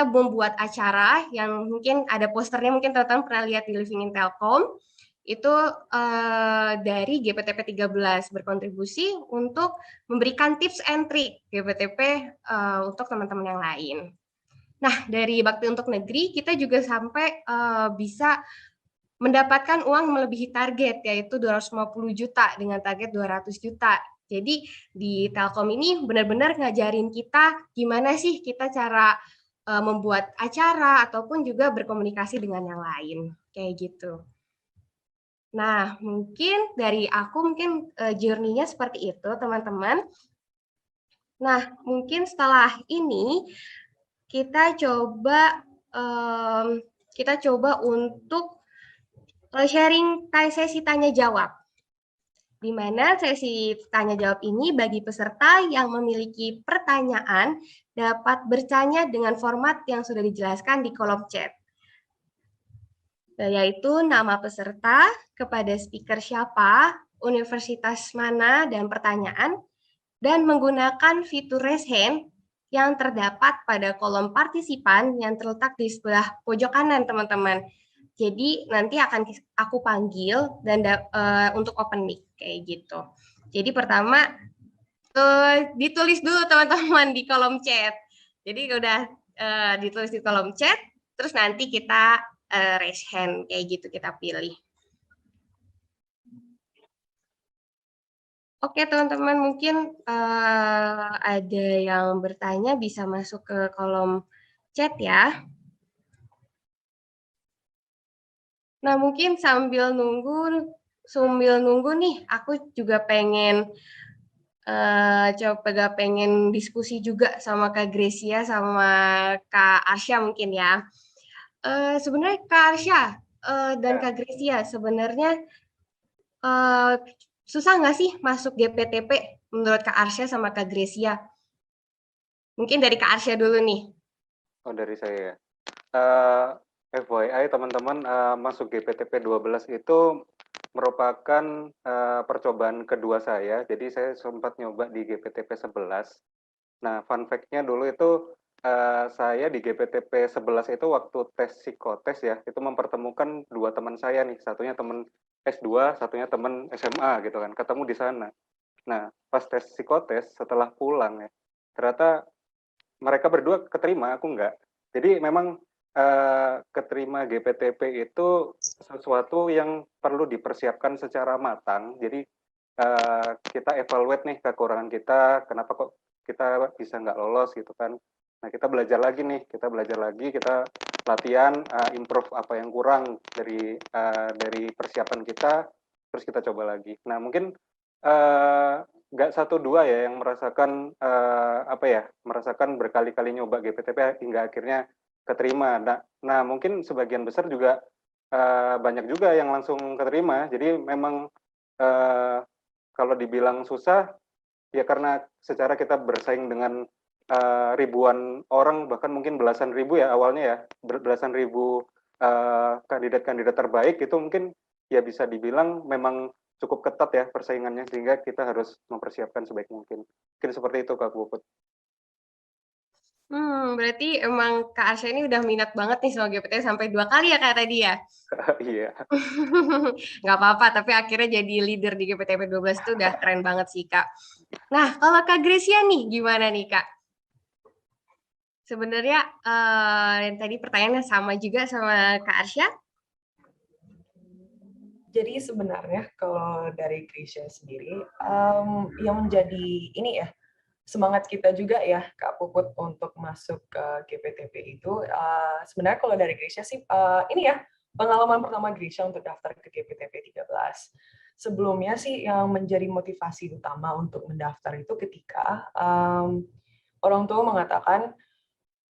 membuat acara yang mungkin ada posternya, mungkin teman-teman pernah lihat di Living in Telkom, itu dari GPTP 13 berkontribusi untuk memberikan tips and trick GPTP untuk teman-teman yang lain. Nah, dari Bakti untuk Negeri kita juga sampai bisa mendapatkan uang melebihi target, yaitu 250 juta dengan target 200 juta. Jadi di Telkom ini benar-benar ngajarin kita gimana sih kita cara membuat acara ataupun juga berkomunikasi dengan yang lain, kayak gitu. Nah, mungkin dari aku journey-nya seperti itu, teman-teman. Nah, mungkin setelah ini kita coba untuk sharing sesi tanya jawab. Di mana sesi tanya jawab ini bagi peserta yang memiliki pertanyaan dapat bertanya dengan format yang sudah dijelaskan di kolom chat, yaitu nama peserta, kepada speaker siapa, universitas mana, dan pertanyaan, dan menggunakan fitur raise hand yang terdapat pada kolom partisipan yang terletak di sebelah pojok kanan, teman-teman. Jadi nanti akan aku panggil dan untuk open mic kayak gitu. Jadi pertama ditulis dulu teman-teman di kolom chat. Jadi udah ditulis di kolom chat, terus nanti kita raise hand kayak gitu kita pilih. Oke teman-teman, mungkin ada yang bertanya bisa masuk ke kolom chat ya. Nah mungkin sambil nunggu nih, aku juga pengen pengen diskusi juga sama Kak Gracia sama Kak Arsya mungkin ya. Sebenarnya Kak Arsya dan Kak Gracia sebenarnya susah nggak sih masuk GPTP menurut Kak Arsya sama Kak Gracia? Mungkin dari Kak Arsya dulu nih. Oh, dari saya ya. FYI teman-teman, masuk GPTP 12 itu merupakan percobaan kedua saya. Jadi saya sempat nyoba di GPTP 11. Nah, fun fact-nya dulu itu saya di GPTP 11 itu waktu tes psikotes ya, itu mempertemukan dua teman saya nih, satunya teman S2, satunya teman SMA gitu kan, ketemu di sana. Nah, pas tes psikotes setelah pulang ya, ternyata mereka berdua keterima, aku enggak. Jadi memang keterima GPTP itu sesuatu yang perlu dipersiapkan secara matang. Jadi kita evaluate nih kekurangan kita, kenapa kok kita bisa nggak lolos gitu kan. Nah, kita belajar lagi, kita latihan, improve apa yang kurang dari persiapan kita, terus kita coba lagi. Nah, mungkin nggak 1-2 ya yang merasakan merasakan berkali-kali nyoba GPTP hingga akhirnya keterima. Nah, mungkin sebagian besar juga banyak juga yang langsung keterima. Jadi memang kalau dibilang susah, ya karena secara kita bersaing dengan ribuan orang, bahkan mungkin belasan ribu ya awalnya ya, belasan ribu kandidat-kandidat terbaik itu mungkin ya bisa dibilang memang cukup ketat ya persaingannya, sehingga kita harus mempersiapkan sebaik mungkin. Mungkin seperti itu Kak Puput. Berarti emang Kak Arsya ini udah minat banget nih sama GPT sampai 2 kali ya Kak tadi ya? Iya. Nggak apa-apa, tapi akhirnya jadi leader di GPTP 12 itu udah keren banget sih Kak. Nah, kalau Kak Gracia nih, gimana nih Kak? Sebenarnya yang tadi pertanyaannya sama juga sama Kak Arsya. Jadi sebenarnya kalau dari Gracia sendiri, yang menjadi ini ya, semangat kita juga ya Kak Puput untuk masuk ke GPTP itu, sebenarnya kalau dari Gracia sih, ini ya, pengalaman pertama Gracia untuk daftar ke GPTP 13. Sebelumnya sih yang menjadi motivasi utama untuk mendaftar itu ketika orang tua mengatakan,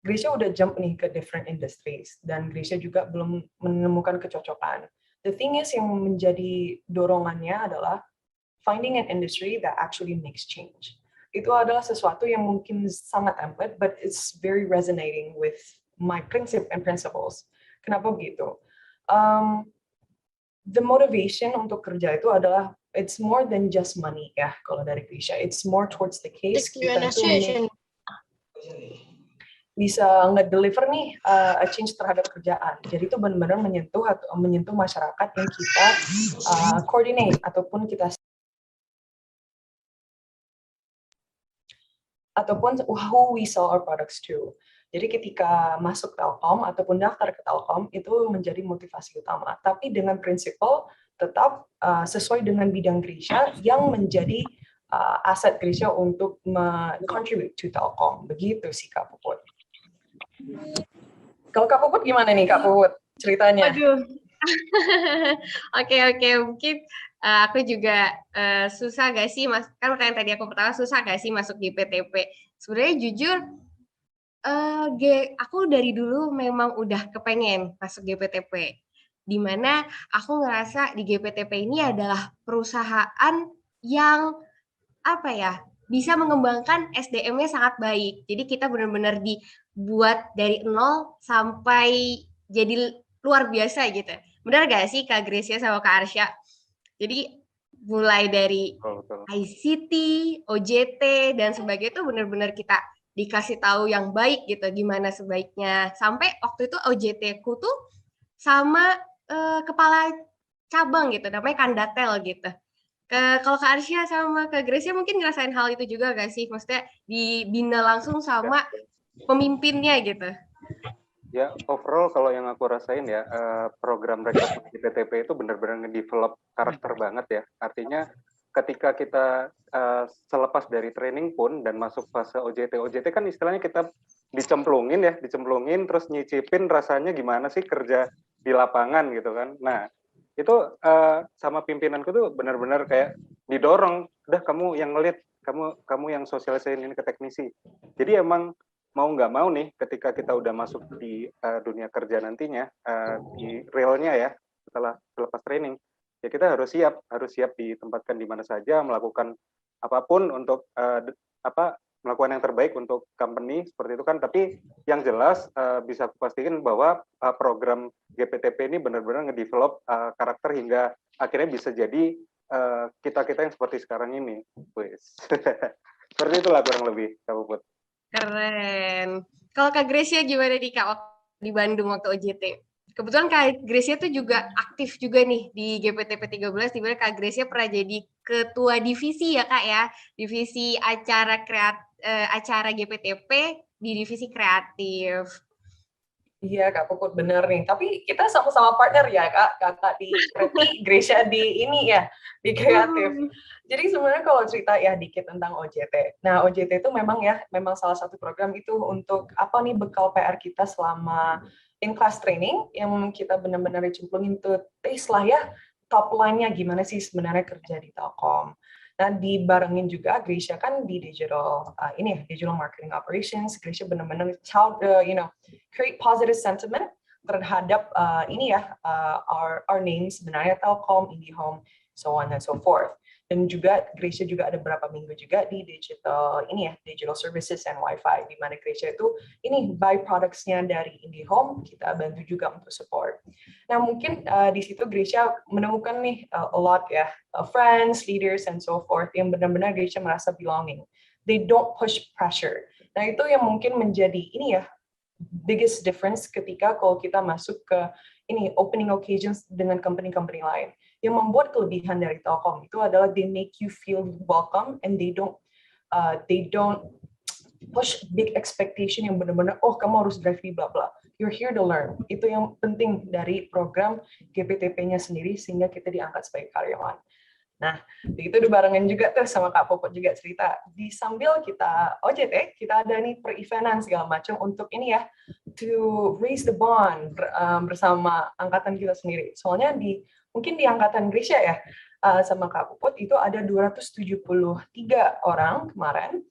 Gracia udah jump nih ke different industries, dan Gracia juga belum menemukan kecocokan. The thing is, yang menjadi dorongannya adalah finding an industry that actually makes change. Itu adalah sesuatu yang mungkin sangat template, but it's very resonating with my principles. Kenapa begitu? The motivation untuk kerja itu adalah it's more than just money ya kalau dari Gracia. It's more towards the case kita tuh bisa nge-deliver nih a change terhadap kerjaan. Jadi itu benar-benar menyentuh masyarakat yang kita coordinate ataupun who we sell our products to. Jadi ketika masuk Telkom ataupun daftar ke Telkom itu menjadi motivasi utama. Tapi dengan prinsipal tetap sesuai dengan bidang Gracia yang menjadi aset Gracia untuk contribute to Telkom. Begitu sih Kak Puput. Kalau Kak Puput gimana nih Kak Puput ceritanya? Aduh. Oke, mungkin aku juga susah gak sih, kan pertanyaan tadi aku pertama, susah gak sih masuk GPTP? Sebenarnya jujur, aku dari dulu memang udah kepengen masuk GPTP. Dimana aku ngerasa di GPTP ini adalah perusahaan yang bisa mengembangkan SDM-nya sangat baik. Jadi kita benar-benar dibuat dari nol sampai jadi luar biasa gitu. Benar gak sih Kak Gracia sama Kak Arsya? Jadi mulai dari ICT, OJT, dan sebagainya itu benar-benar kita dikasih tahu yang baik gitu, gimana sebaiknya. Sampai waktu itu OJT-ku tuh sama kepala cabang gitu, namanya Kandatel gitu. Kalau Kak Arsya sama Kak Gracia mungkin ngerasain hal itu juga gak sih? Maksudnya dibina langsung sama pemimpinnya gitu. Ya, overall kalau yang aku rasain ya, program rekrutmen GPTP itu benar-benar nge-develop karakter banget ya. Artinya ketika kita selepas dari training pun dan masuk fase OJT kan istilahnya kita dicemplungin terus nyicipin rasanya gimana sih kerja di lapangan gitu kan. Nah, itu sama pimpinanku tuh benar-benar kayak didorong, udah kamu yang ngelit, kamu yang sosialisasiin ini ke teknisi. Jadi emang mau nggak mau nih ketika kita udah masuk di dunia kerja nantinya di realnya ya setelah selepas training ya kita harus siap ditempatkan di mana saja, melakukan apapun untuk melakukan yang terbaik untuk company seperti itu kan. Tapi yang jelas bisa aku pastikan bahwa program GPTP ini benar-benar ngedevelop karakter hingga akhirnya bisa jadi kita yang seperti sekarang ini. Seperti itulah kurang lebih Kak Puput. Keren. Kalau Kak Gracia gimana nih Kak di Bandung waktu OJT? Kebetulan Kak Gracia tuh juga aktif juga nih di GPTP 13, di mana Kak Gracia pernah jadi ketua divisi ya Kak ya, divisi acara GPTP di divisi kreatif. Iya Kak Puput, bener nih. Tapi kita sama-sama partner ya Kak, Kakak di Kreti, Gracia di ini ya, di kreatif. Jadi sebenarnya kalau cerita ya dikit tentang OJT. Nah OJT itu memang salah satu program itu untuk apa nih bekal PR kita selama in-class training yang kita benar-benar dicemplungin tuh taste lah ya, top line-nya gimana sih sebenarnya kerja di Telkom. Nah, dibarengin juga Gracia kan di digital digital marketing operations. Gracia benar-benar how create positive sentiment terhadap our name sebenarnya Telkom, IndiHome, so on and so forth. Dan juga Gracia juga ada beberapa minggu juga di digital services and wifi, di mana Gracia itu buy products-nya dari IndiHome, kita bantu juga untuk support. Nah mungkin di situ Gracia menemukan nih a lot ya friends, leaders and so forth yang benar-benar Gracia merasa belonging. They don't push pressure. Nah itu yang mungkin menjadi biggest difference ketika kalau kita masuk ke opening occasions dengan company-company lain. Yang membuat kelebihan dari Telkom itu adalah they make you feel welcome and they don't push big expectation yang benar-benar kamu harus drive bla bla. You're here to learn. Itu yang penting dari program GPTP-nya sendiri sehingga kita diangkat sebagai karyawan. Nah, itu dibarengin juga tuh sama Kak Popot juga cerita. Di sambil kita OJT, kita ada nih per-eventan segala macam untuk to raise the bond bersama angkatan kita sendiri. Soalnya mungkin di angkatan Gracia ya, sama Kak Popot itu ada 273 orang kemarin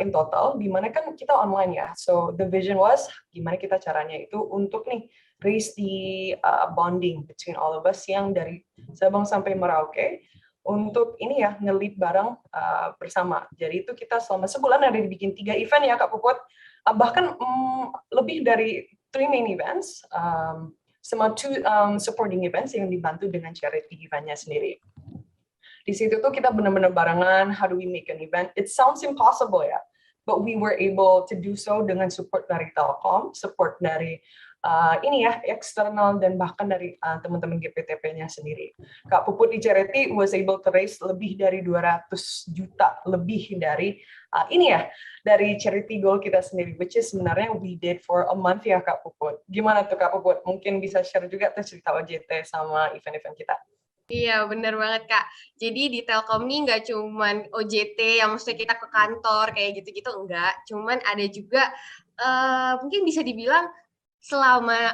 in total, di mana kan kita online ya. So the vision was gimana kita caranya itu untuk raise the bonding between all of us yang dari Sabang sampai Merauke untuk nge-lead bareng bersama. Jadi itu kita selama sebulan ada dibikin 3 event ya Kak Puput, bahkan lebih dari 3 main events, sama 2 supporting events yang dibantu dengan charity eventnya sendiri. Di situ tuh kita benar-benar barengan, how do we make an event? It sounds impossible ya, but we were able to do so dengan support dari Telkom, support dari eksternal dan bahkan dari teman-teman GPTP-nya sendiri. Kak Puput di charity was able to raise lebih dari 200 juta lebih dari dari charity goal kita sendiri, which is sebenarnya we did for a month ya Kak Puput. Gimana tuh Kak Puput? Mungkin bisa share juga tuh cerita OJT sama event-event kita. Iya, bener banget, Kak. Jadi di Telkom nih nggak cuman OJT yang maksudnya kita ke kantor kayak gitu-gitu, enggak. Cuman ada juga mungkin bisa dibilang selama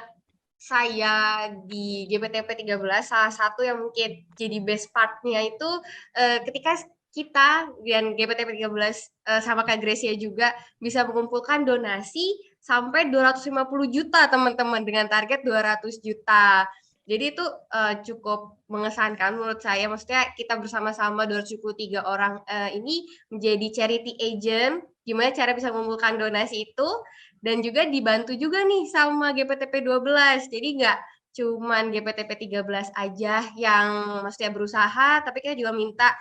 saya di GPTP 13, salah satu yang mungkin jadi best part-nya itu ketika kita dan GPTP 13 sama Kak Gracia juga bisa mengumpulkan donasi sampai 250 juta teman-teman dengan target 200 juta. Jadi itu cukup mengesankan menurut saya. Maksudnya kita bersama-sama 273 orang ini menjadi charity agent, gimana cara bisa mengumpulkan donasi itu, dan juga dibantu juga nih sama GPTP 12. Jadi nggak cuman GPTP 13 aja yang maksudnya berusaha, tapi kita juga minta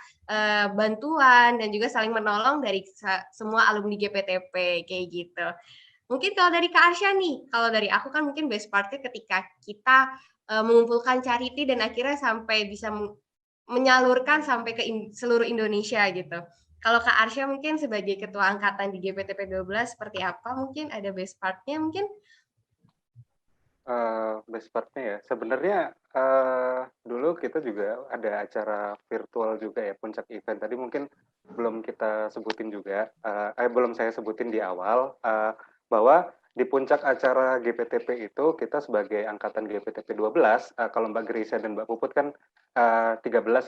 bantuan dan juga saling menolong dari semua alumni GPTP kayak gitu. Mungkin kalau dari Kak Arsya nih, kalau dari aku kan mungkin best part-nya ketika kita mengumpulkan charity dan akhirnya sampai bisa menyalurkan sampai ke seluruh Indonesia gitu. Kalau Kak Arsya mungkin sebagai ketua angkatan di GPTP 12 seperti apa? Mungkin ada best part-nya mungkin? Best part-nya ya, sebenarnya dulu kita juga ada acara virtual juga ya, puncak event. Tadi mungkin belum kita sebutin juga, belum saya sebutin di awal, bahwa di puncak acara GPTP itu kita sebagai angkatan GPTP 12, kalau Mbak Gracia dan Mbak Puput kan 13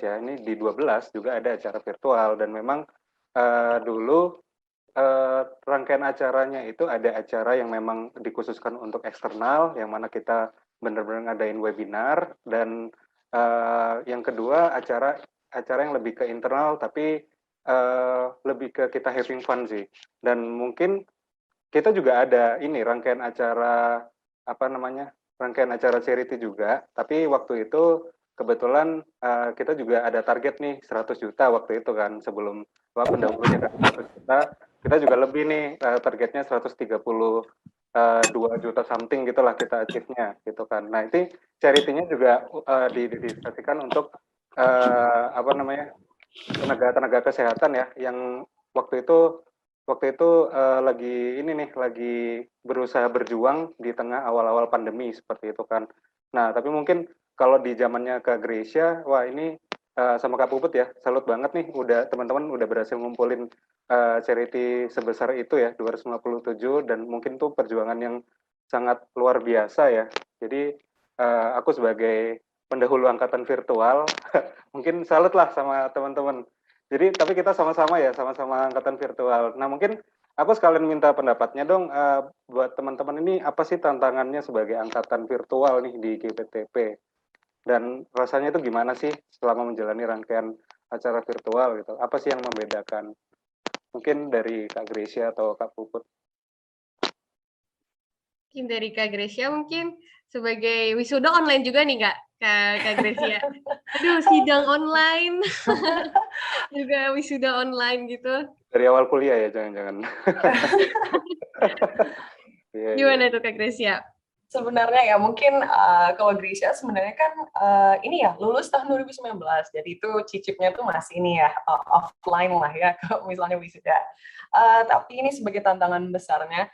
ya, ini di 12 juga ada acara virtual, dan memang dulu rangkaian acaranya itu ada acara yang memang dikhususkan untuk eksternal, yang mana kita benar-benar ngadain webinar, dan yang kedua acara yang lebih ke internal tapi lebih ke kita having fun sih. Dan mungkin kita juga ada rangkaian acara rangkaian acara charity juga, tapi waktu itu kebetulan kita juga ada target nih 100 juta waktu itu kan, sebelum pendahulunya kan 100 juta, kita juga lebih nih targetnya 132 juta something gitulah kita achieve-nya gitu kan. Nah itu charity-nya juga didedikasikan untuk tenaga kesehatan ya, yang waktu itu waktu itu lagi berusaha berjuang di tengah awal-awal pandemi seperti itu kan. Nah, tapi mungkin kalau di zamannya Kak Gracia, wah ini sama Kak Puput ya, salut banget nih, teman-teman udah berhasil ngumpulin charity sebesar itu ya, 257, dan mungkin tuh perjuangan yang sangat luar biasa ya. Jadi aku sebagai pendahulu angkatan virtual, mungkin salut lah sama teman-teman. Jadi, tapi kita sama-sama angkatan virtual. Nah, mungkin aku sekalian minta pendapatnya dong, buat teman-teman ini, apa sih tantangannya sebagai angkatan virtual nih di GPTP? Dan rasanya itu gimana sih selama menjalani rangkaian acara virtual gitu? Apa sih yang membedakan? Mungkin dari Kak Gracia atau Kak Puput. Mungkin dari Kak Gracia mungkin sebagai wisuda online juga nih Kak Gracia. Aduh, sidang online. Juga wisuda online gitu. Dari awal kuliah ya, jangan-jangan. Gimana tuh Kak Gracia? Sebenarnya ya mungkin kalau Gracia sebenarnya kan ini ya lulus tahun 2019, jadi itu cicipnya tuh masih ini ya offline lah ya kalau misalnya wisuda. Tapi ini sebagai tantangan besarnya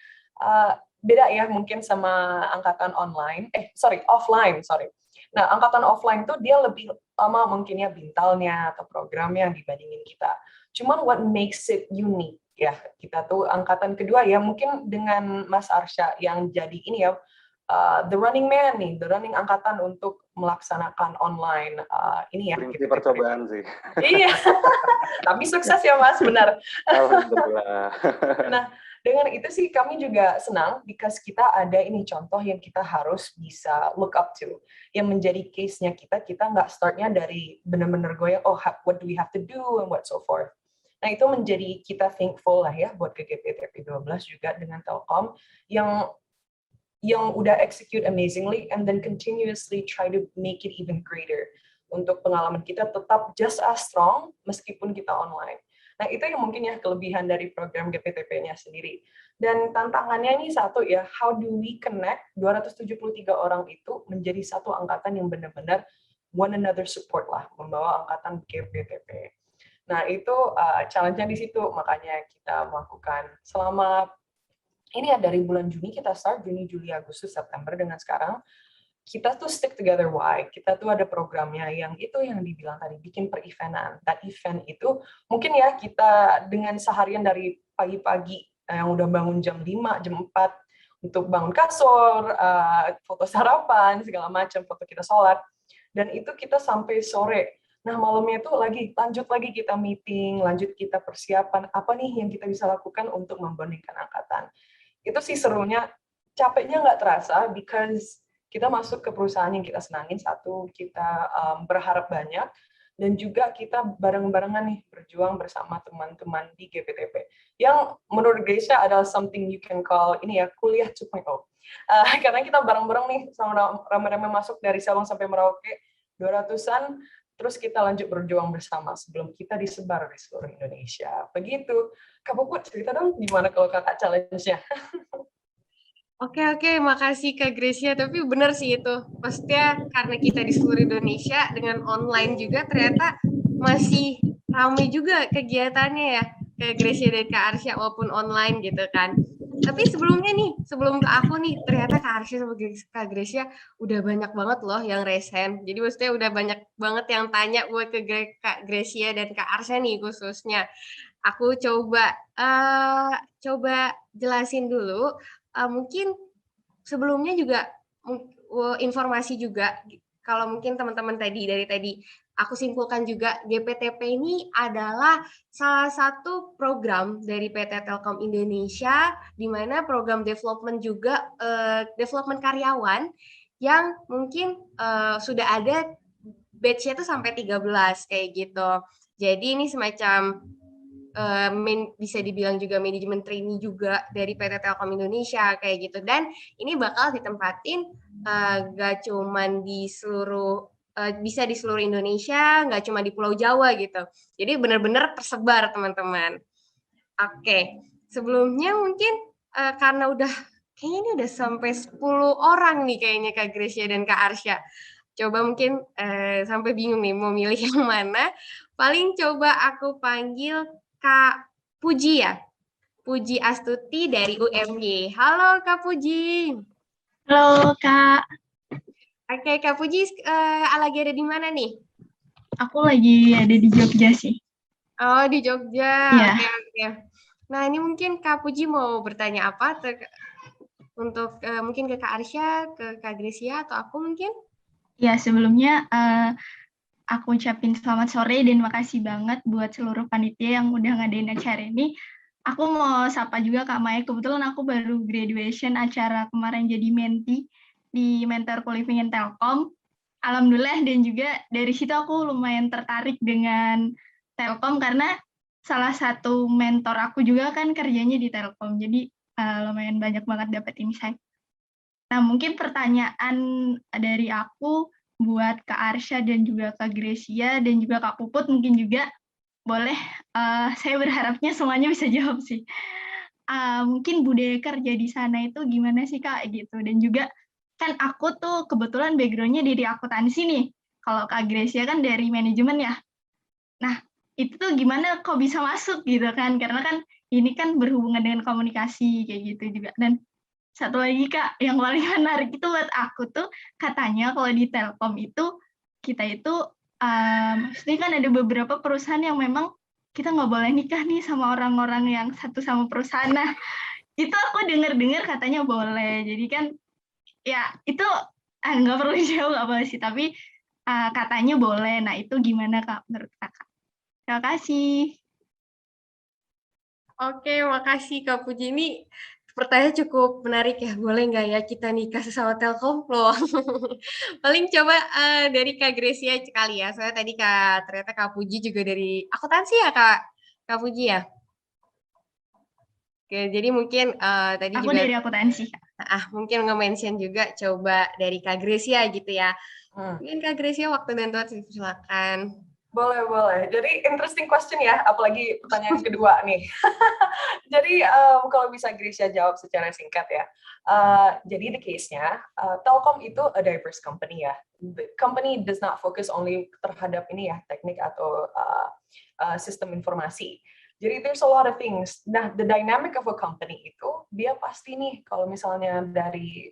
beda ya mungkin sama angkatan offline. Nah, angkatan offline tuh dia lebih lama mungkin ya bintalnya atau programnya dibandingin kita. Cuman what makes it unique ya, kita tuh angkatan kedua ya mungkin dengan Mas Arsya yang jadi ini ya the running man nih, the running angkatan untuk melaksanakan online ini ya. Prinsip percobaan sih. Iya, tapi sukses ya Mas, benar. Alhamdulillah. Nah, dengan itu sih kami juga senang because kita ada ini contoh yang kita harus bisa look up to, yang menjadi case-nya kita nggak startnya dari benar-benar goyang, what do we have to do and what so forth. Nah, itu menjadi kita thankful lah ya buat GPTP 12 juga dengan Telkom yang udah execute amazingly and then continuously try to make it even greater untuk pengalaman kita tetap just as strong meskipun kita online. Nah, itu yang mungkin ya kelebihan dari program GPTP-nya sendiri. Dan tantangannya ini satu ya, how do we connect 273 orang itu menjadi satu angkatan yang benar-benar one another support lah, membawa angkatan GPTP. Nah, itu challenge-nya di situ, makanya kita melakukan selama ini ya dari bulan Juni kita start, Juni, Juli, Agustus, September dengan sekarang, kita tuh stick together why. Kita tuh ada programnya yang itu yang dibilang tadi, bikin per-eventan. That event itu mungkin ya kita dengan seharian dari pagi-pagi yang udah bangun jam 5, jam 4 untuk bangun kasur, foto sarapan, segala macam, foto kita sholat. Dan itu kita sampai sore. Nah, malamnya itu lanjut lagi kita meeting, lanjut kita persiapan, apa nih yang kita bisa lakukan untuk membandingkan angkatan. Itu sih serunya, capeknya nggak terasa, because kita masuk ke perusahaan yang kita senangin, satu, kita berharap banyak, dan juga kita bareng-barengan nih, berjuang bersama teman-teman di GPTP. Yang menurut Gracia adalah something you can call, ini ya, kuliah 2.0. Karena kita bareng-bareng nih, sama rame-rame masuk dari Sabang sampai Merauke, 200-an, terus kita lanjut berjuang bersama sebelum kita disebar di seluruh Indonesia. Begitu. Kak Puput, cerita dong gimana kalau kakak challenge-nya? Oke, makasih Kak Gracia. Tapi benar sih itu. Maksudnya karena kita di seluruh Indonesia dengan online juga ternyata masih ramai juga kegiatannya ya. Kak Gracia dan Kak Arsya walaupun online gitu kan. Tapi sebelum ke aku nih, ternyata Kak Arsya sama Kak Gracia udah banyak banget loh yang resen. Jadi maksudnya udah banyak banget yang tanya buat ke Kak Gracia dan Kak Arsya nih khususnya. Aku coba jelasin dulu. Mungkin sebelumnya juga informasi juga, kalau mungkin teman-teman dari tadi aku simpulkan juga, GPTP ini adalah salah satu program dari PT Telkom Indonesia, di mana program development juga, development karyawan yang mungkin sudah ada batch-nya tuh sampai 13 kayak gitu. Jadi ini semacam bisa dibilang juga manajemen trainee juga dari PT Telkom Indonesia kayak gitu, dan ini bakal ditempatin gak cuman di seluruh bisa di seluruh Indonesia, nggak cuma di Pulau Jawa gitu, jadi benar-benar tersebar teman-teman. Oke, sebelumnya mungkin karena kayaknya ini udah sampai 10 orang nih kayaknya Kak Gracia dan Kak Arsya, coba mungkin sampai bingung nih mau milih yang mana. Paling coba aku panggil Kak Puji ya. Puji Astuti dari UMY. Halo Kak Puji. Halo Kak, Oke Kak Puji, lagi ada di mana nih? aku lagi ada di Jogja sih. Oh di Jogja. Iya. Oke. Nah ini mungkin Kak Puji mau bertanya apa untuk mungkin ke Kak Arsya, ke Kak Grecia atau aku mungkin? Ya, sebelumnya aku ucapin selamat sore dan makasih banget buat seluruh panitia yang udah ngadain acara ini. Aku mau sapa juga Kak Maya, kebetulan aku baru graduation acara kemarin jadi mentee di Mentor Co-Living in Telkom. Alhamdulillah, dan juga dari situ aku lumayan tertarik dengan Telkom karena salah satu mentor aku juga kan kerjanya di Telkom, jadi lumayan banyak banget dapat insight. Nah, mungkin pertanyaan dari aku buat Kak Arsya dan juga Kak Grecia dan juga Kak Puput mungkin juga boleh, saya berharapnya semuanya bisa jawab sih. Mungkin budaya kerja di sana itu gimana sih Kak gitu, dan juga kan aku tuh kebetulan background-nya dari akuntansi nih, kalau Kak Grecia kan dari manajemen ya. Nah, itu tuh gimana kok bisa masuk gitu kan, karena kan ini kan berhubungan dengan komunikasi kayak gitu juga. Dan satu lagi Kak, yang paling menarik itu buat aku tuh, katanya kalau di Telkom itu, kita itu, maksudnya kan ada beberapa perusahaan yang memang kita nggak boleh nikah nih sama orang-orang yang satu sama perusahaan. Nah, itu aku dengar-dengar katanya boleh. Jadi kan, ya itu nggak perlu dijawab apa sih, tapi katanya boleh. Nah, itu gimana Kak menurut Kakak? Terima kasih. Oke, makasih Kak Puji. Ini pertanyaan cukup menarik ya. Boleh nggak ya kita nikah sesama Telkom? Loh. Paling coba dari Kak Grecia sekali ya. Soalnya tadi ternyata Kak Puji juga dari akuntansi ya Kak Puji ya? Oke, jadi mungkin tadi Aku juga dari akuntansi. mungkin nge-mention juga coba dari Kak Grecia gitu ya. Mungkin Kak Grecia waktu dan tempat silakan. Boleh. Jadi interesting question ya, apalagi pertanyaan kedua nih. Jadi kalau bisa Grisha jawab secara singkat ya. Jadi the case-nya, Telkom itu a diverse company ya. The company does not focus only terhadap ini ya, teknik atau sistem informasi. Jadi there's a lot of things. Nah, the dynamic of a company itu, dia pasti nih kalau misalnya dari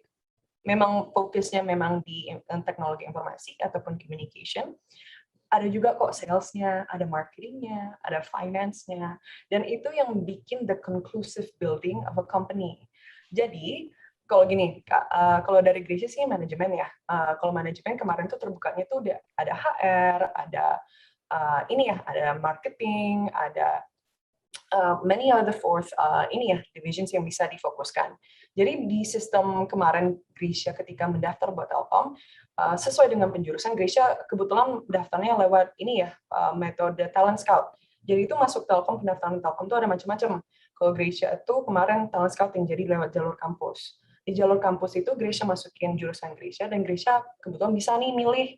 memang fokusnya memang di teknologi informasi ataupun communication, ada juga kok sales-nya, ada marketing-nya, ada finance-nya, dan itu yang bikin the conclusive building of a company. Jadi, kalau gini, kalau dari Gracia sih manajemen ya. Kalau manajemen kemarin tuh terbukanya tuh ada HR, ada ada marketing, ada many other fourth divisions yang bisa difokuskan. Jadi di sistem kemarin Gracia ketika mendaftar buat Telkom, sesuai dengan penjurusan Gracia kebetulan daftarnya lewat metode talent scout. Jadi itu masuk Telkom, pendaftaran Telkom itu ada macam-macam. Kalau Gracia itu kemarin talent scouting jadi lewat jalur kampus. Di jalur kampus itu Gracia masukin jurusan Gracia dan Gracia kebetulan bisa nih milih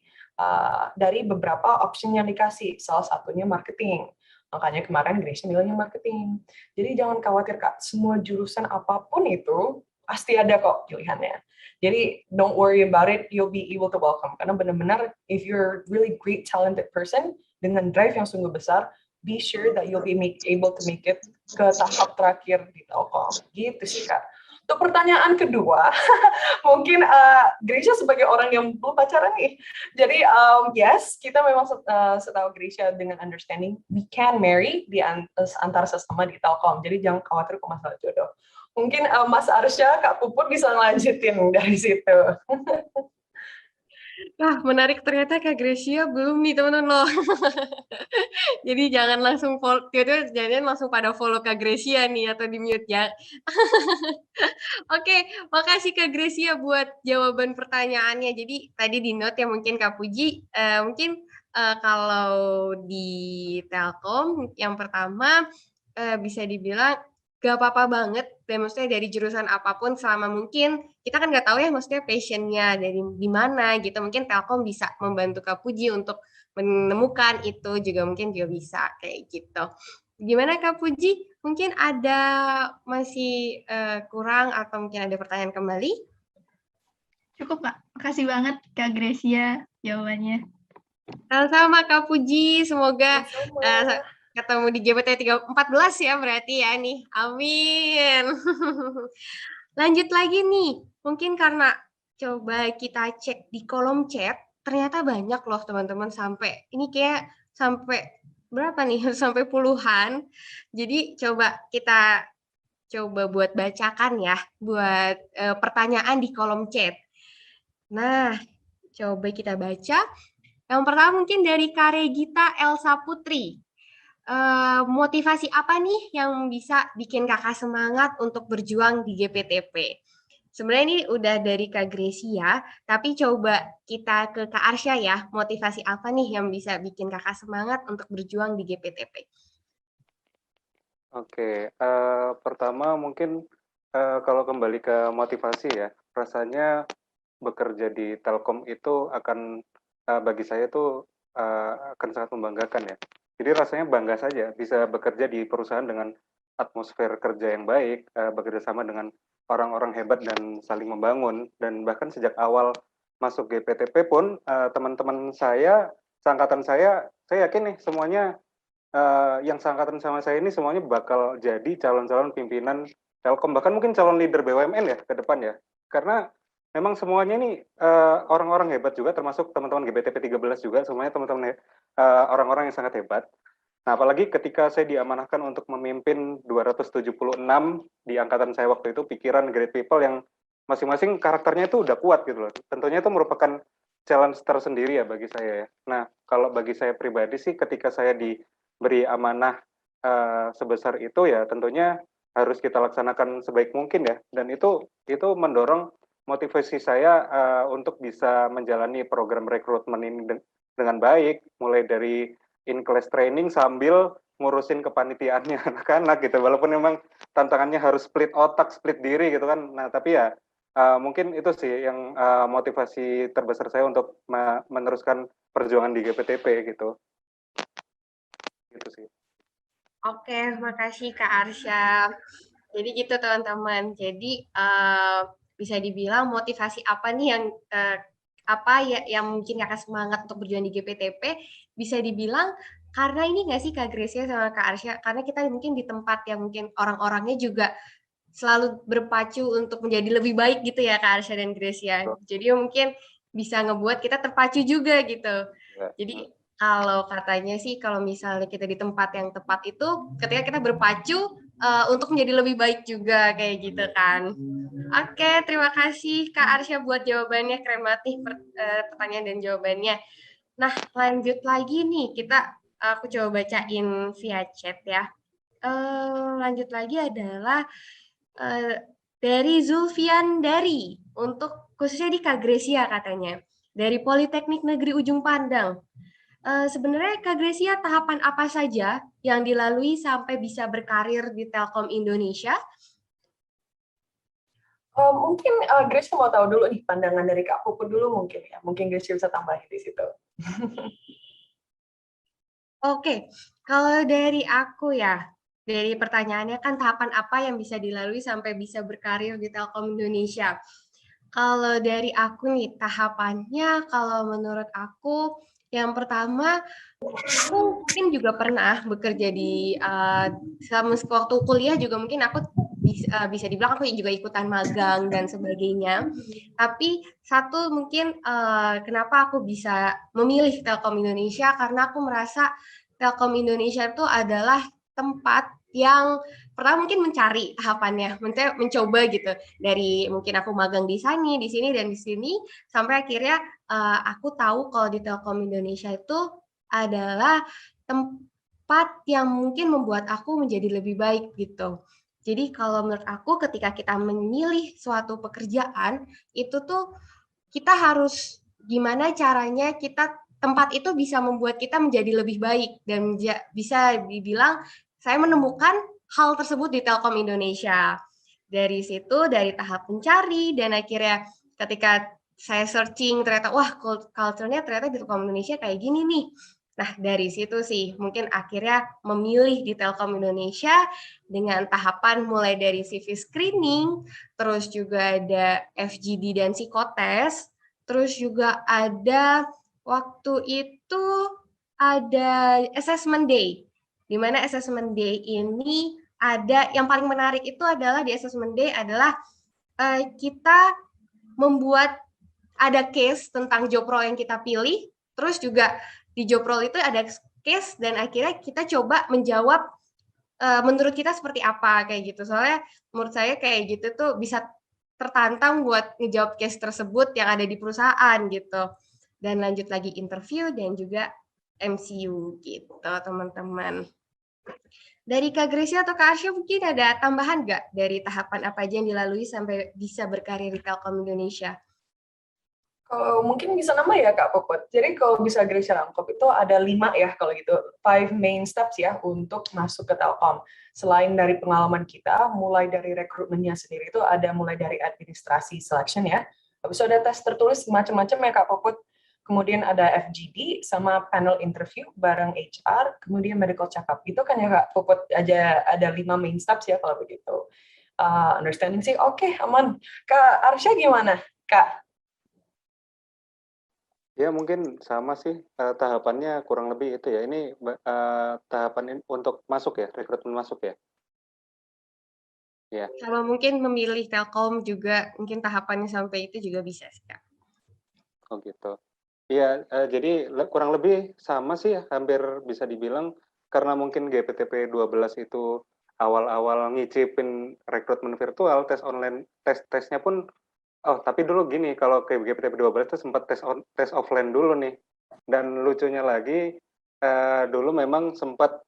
dari beberapa option yang dikasih. Salah satunya marketing. Makanya kemarin Gracia milihnya marketing. Jadi jangan khawatir Kak, semua jurusan apapun itu pasti ada kok pilihannya. Jadi don't worry about it, you'll be able to welcome. Karena benar-benar if you're really great talented person dengan drive yang sungguh besar, be sure that you'll be able to make it ke tahap terakhir di Telkom. Gitu sih Kak. Untuk pertanyaan kedua, mungkin Gracia sebagai orang yang belum pacaran nih. Jadi yes, kita memang setahu Gracia dengan understanding we can marry di antara sesama di Telkom. Jadi jangan khawatir ke masalah jodoh. Mungkin Mas Arsya, Kak Puput bisa ngelanjutin dari situ. Wah, menarik, ternyata Kak Gracia belum nih teman-teman loh. Jadi jangan langsung jangan langsung pada follow Kak Gracia nih atau di mute ya. Oke, makasih Kak Gracia buat jawaban pertanyaannya. Jadi tadi di note ya mungkin Kak Puji, mungkin kalau di Telkom yang pertama bisa dibilang gak apa-apa banget, dan maksudnya dari jurusan apapun selama mungkin kita kan nggak tahu ya maksudnya passionnya dari di mana gitu. Mungkin Telkom bisa membantu Kak Puji untuk menemukan itu juga bisa kayak gitu. Gimana Kak Puji? Mungkin ada masih kurang atau mungkin ada pertanyaan kembali? Cukup Kak, makasih banget Kak Gracia jawabannya. Sama-sama Kak Puji, semoga ketemu di GPT 14 ya berarti ya nih. Amin. Lanjut lagi nih. Mungkin karena coba kita cek di kolom chat, ternyata banyak loh teman-teman sampai ini kayak sampai berapa nih? Sampai puluhan. Jadi kita coba buat bacakan ya, buat pertanyaan di kolom chat. Nah, coba kita baca. Yang pertama mungkin dari Karegita Elsa Putri. Motivasi apa nih yang bisa bikin kakak semangat untuk berjuang di GPTP? Sebenarnya ini udah dari Kak Gracia, tapi coba kita ke Kak Arsya ya, motivasi apa nih yang bisa bikin kakak semangat untuk berjuang di GPTP? Oke, pertama mungkin kalau kembali ke motivasi ya, rasanya bekerja di Telkom itu akan bagi saya tuh akan sangat membanggakan ya. Jadi rasanya bangga saja bisa bekerja di perusahaan dengan atmosfer kerja yang baik, bekerja sama dengan orang-orang hebat dan saling membangun. Dan bahkan sejak awal masuk GPTP pun teman-teman saya, seangkatan saya yakin nih semuanya yang seangkatan sama saya ini semuanya bakal jadi calon-calon pimpinan Telkom, bahkan mungkin calon leader BUMN ya ke depan ya. Karena memang semuanya ini orang-orang hebat juga, termasuk teman-teman GBTP 13 juga, semuanya teman-teman orang-orang yang sangat hebat. Nah, apalagi ketika saya diamanahkan untuk memimpin 276 di angkatan saya waktu itu, pikiran great people yang masing-masing karakternya itu udah kuat gitu loh. Tentunya itu merupakan challenge tersendiri ya bagi saya ya. Nah, kalau bagi saya pribadi sih ketika saya diberi amanah sebesar itu ya tentunya harus kita laksanakan sebaik mungkin ya. Dan itu mendorong motivasi saya untuk bisa menjalani program rekrutmen ini dengan baik, mulai dari in-class training sambil ngurusin kepanitiaannya anak-anak gitu. Walaupun memang tantangannya harus split otak, split diri gitu kan. Nah, tapi ya mungkin itu sih yang motivasi terbesar saya untuk meneruskan perjuangan di GPTP gitu. Gitu sih. Oke, makasih Kak Arsya. Jadi gitu teman-teman. Jadi bisa dibilang motivasi apa nih yang yang mungkin kakak semangat untuk berjuang di GPTP, bisa dibilang karena ini nggak sih Kak Gracia sama Kak Arsya, karena kita mungkin di tempat yang mungkin orang-orangnya juga selalu berpacu untuk menjadi lebih baik gitu ya Kak Arsya dan Gracia. Jadi mungkin bisa ngebuat kita terpacu juga gitu. Jadi kalau katanya sih kalau misalnya kita di tempat yang tepat itu ketika kita berpacu untuk menjadi lebih baik juga kayak gitu kan. Oke, terima kasih Kak Arsya buat jawabannya, keren banget nih pertanyaan dan jawabannya. Nah, lanjut lagi nih, aku coba bacain via chat ya. Lanjut lagi adalah dari Zulfian Dari, untuk khususnya di Kak Gracia katanya, dari Politeknik Negeri Ujung Pandang. Sebenarnya Kak Gracia tahapan apa saja yang dilalui sampai bisa berkarir di Telkom Indonesia? Mungkin Grace mau tahu dulu nih pandangan dari Kak Puput dulu mungkin ya. Mungkin Grace bisa tambahin di situ. Oke, kalau dari aku ya, dari pertanyaannya kan tahapan apa yang bisa dilalui sampai bisa berkarir di Telkom Indonesia. Kalau dari aku nih, tahapannya kalau menurut aku, yang pertama, aku mungkin juga pernah bekerja di, selama waktu kuliah juga mungkin aku bisa dibilang aku juga ikutan magang dan sebagainya. Tapi satu mungkin kenapa aku bisa memilih Telkom Indonesia, karena aku merasa Telkom Indonesia itu adalah tempat yang pertama mungkin mencari tahapannya, mencoba gitu dari mungkin aku magang di sini dan di sini sampai akhirnya aku tahu kalau di Telkom Indonesia itu adalah tempat yang mungkin membuat aku menjadi lebih baik gitu. Jadi kalau menurut aku ketika kita memilih suatu pekerjaan itu tuh kita harus gimana caranya tempat itu bisa membuat kita menjadi lebih baik dan bisa dibilang saya menemukan hal tersebut di Telkom Indonesia. Dari situ, dari tahap mencari, dan akhirnya ketika saya searching, ternyata, wah, culture-nya ternyata di Telkom Indonesia kayak gini nih. Nah, dari situ sih, mungkin akhirnya memilih di Telkom Indonesia dengan tahapan mulai dari CV screening, terus juga ada FGD dan psikotes, terus juga ada waktu itu ada assessment day. di mana assessment day ini ada yang paling menarik itu adalah di assessment day adalah kita membuat ada case tentang job role yang kita pilih, terus juga di job role itu ada case dan akhirnya kita coba menjawab menurut kita seperti apa kayak gitu. Soalnya menurut saya kayak gitu tuh bisa tertantang buat ngejawab case tersebut yang ada di perusahaan gitu. Dan lanjut lagi interview dan juga MCU gitu teman-teman. Dari Kak Gracia atau Kak Arsya mungkin ada tambahan nggak dari tahapan apa aja yang dilalui sampai bisa berkarir di Telkom Indonesia? Kalau mungkin bisa nama ya Kak Popot. Jadi kalau bisa Gracia rangkup itu ada 5 ya kalau gitu. 5 main steps ya untuk masuk ke Telkom. Selain dari pengalaman kita, mulai dari rekrutmennya sendiri itu ada mulai dari administrasi selection ya. Habis itu ada tes tertulis macam-macam ya Kak Popot. Kemudian ada FGD sama panel interview bareng HR, kemudian medical check-up. Itu kan ya Kak Popot aja ada 5 main steps ya kalau begitu. Understanding sih oke, aman. Kak Arsya gimana Kak? Ya mungkin sama sih tahapannya kurang lebih itu ya. Ini tahapan untuk masuk ya, rekrutmen masuk ya. Ya. Kalau mungkin memilih Telkom juga mungkin tahapannya sampai itu juga bisa sih Kak. Oh gitu. Iya, jadi kurang lebih sama sih ya, hampir bisa dibilang karena mungkin GPTP 12 itu awal-awal ngicipin rekrutmen virtual, tes online, tesnya pun tapi dulu gini, kalau ke GPTP 12 itu sempat tes offline dulu nih. Dan lucunya lagi, dulu memang sempat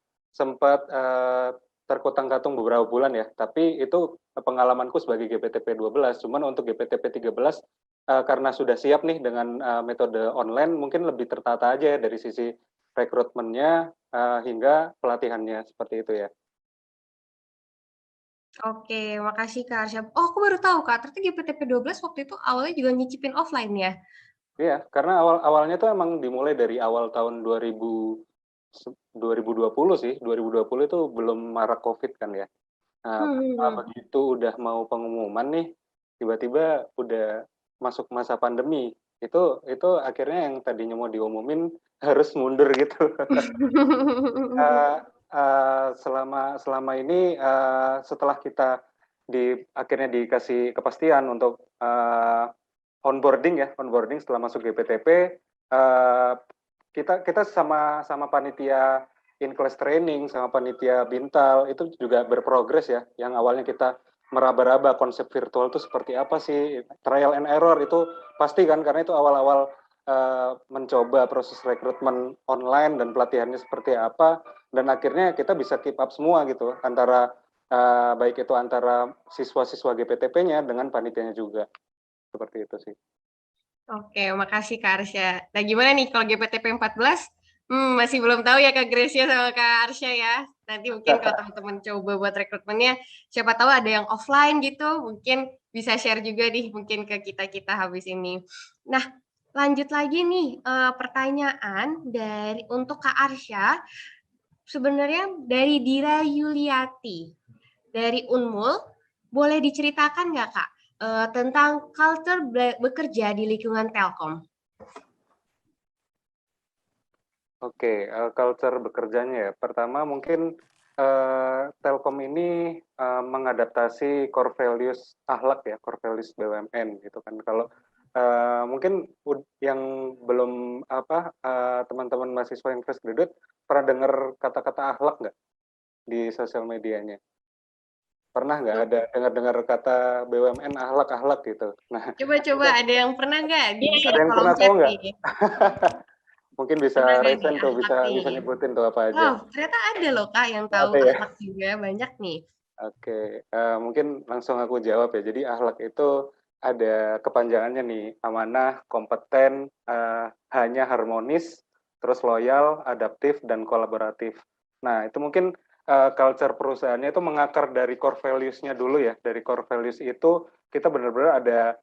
terkutang-katung beberapa bulan ya. Tapi itu pengalamanku sebagai GPTP 12. Cuman untuk GPTP 13, karena sudah siap nih dengan metode online, mungkin lebih tertata aja ya dari sisi rekrutmennya hingga pelatihannya, seperti itu ya. Oke, makasih Kak Arsya. Oh, aku baru tahu Kak, ternyata GPTP 12 waktu itu awalnya juga nyicipin offline ya? Iya, karena awalnya tuh emang dimulai dari awal tahun 2020 sih. 2020 itu belum marak COVID kan ya. Nah, begitu udah mau pengumuman nih, tiba-tiba udah masuk masa pandemi. Itu akhirnya yang tadinya mau diumumin harus mundur gitu. Selama ini setelah kita akhirnya dikasih kepastian untuk onboarding setelah masuk GPTP, kita sama panitia in-class training, sama panitia Bintal itu juga berprogres ya. Yang awalnya kita meraba-raba konsep virtual itu seperti apa sih, trial and error itu pasti kan, karena itu awal-awal mencoba proses rekrutmen online dan pelatihannya seperti apa, dan akhirnya kita bisa keep up semua gitu, antara baik itu antara siswa-siswa GPTP-nya dengan panitianya juga. Seperti itu sih. Oke, makasih Kak Arsya. Nah, gimana nih kalau GPTP 14? Masih belum tahu ya Kak Gracia sama Kak Arsya ya. Nanti mungkin kalau teman-teman coba buat rekrutmennya, siapa tahu ada yang offline gitu, mungkin bisa share juga nih mungkin ke kita-kita habis ini. Nah, lanjut lagi nih pertanyaan untuk Kak Arsya. Sebenarnya dari Dira Yuliati, dari Unmul, boleh diceritakan nggak Kak tentang culture bekerja di lingkungan Telkom? Oke, culture bekerjanya ya. Pertama mungkin Telkom ini mengadaptasi core values akhlak ya, core values BUMN gitu kan. Kalau mungkin yang belum teman-teman mahasiswa yang fresh graduate pernah dengar kata-kata akhlak nggak di sosial medianya? Pernah nggak ada dengar kata BUMN akhlak gitu? Nah, coba ada yang pernah nggak? Ada yang pernah tahu nggak? Mungkin bisa resen tuh, bisa nyebutin tuh apa aja. Oh, ternyata ada loh Kak yang tahu akhlak juga, banyak nih. Oke, mungkin langsung aku jawab ya. Jadi akhlak itu ada kepanjangannya nih, amanah, kompeten, hanya harmonis, terus loyal, adaptif, dan kolaboratif. Nah, itu mungkin culture perusahaannya itu mengakar dari core values-nya dulu ya. Dari core values itu kita benar-benar ada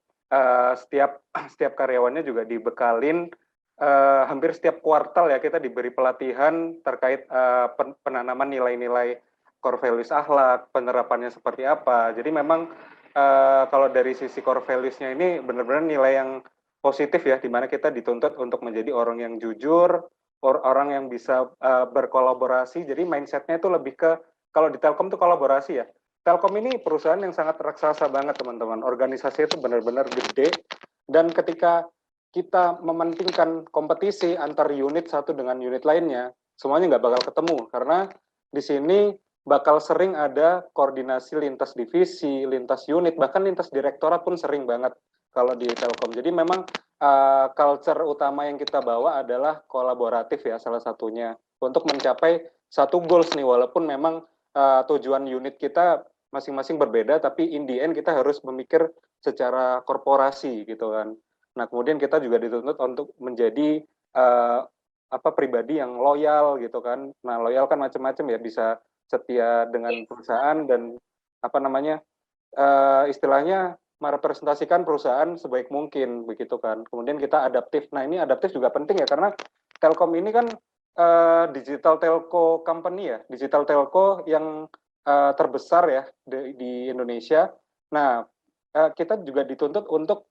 setiap karyawannya juga dibekalin hampir setiap kuartal ya, kita diberi pelatihan terkait penanaman nilai-nilai core values akhlak, penerapannya seperti apa. Jadi memang kalau dari sisi core values-nya ini benar-benar nilai yang positif ya, di mana kita dituntut untuk menjadi orang yang jujur, orang yang bisa berkolaborasi. Jadi mindsetnya itu lebih ke, kalau di Telkom itu kolaborasi ya. Telkom ini perusahaan yang sangat raksasa banget teman-teman. Organisasi itu benar-benar gede. Dan ketika kita mementingkan kompetisi antar unit satu dengan unit lainnya, semuanya nggak bakal ketemu. Karena di sini bakal sering ada koordinasi lintas divisi, lintas unit, bahkan lintas direktorat pun sering banget kalau di Telkom. Jadi memang culture utama yang kita bawa adalah kolaboratif ya, salah satunya untuk mencapai satu goals nih, walaupun memang tujuan unit kita masing-masing berbeda, tapi in the end kita harus memikir secara korporasi gitu kan. Nah kemudian kita juga dituntut untuk menjadi pribadi yang loyal gitu kan. Nah loyal kan macam-macam ya, bisa setia dengan perusahaan dan istilahnya merepresentasikan perusahaan sebaik mungkin begitu kan. Kemudian kita adaptif. Nah ini adaptif juga penting ya, karena Telkom ini kan digital telco company ya, digital telco yang terbesar ya di Indonesia. Nah kita juga dituntut untuk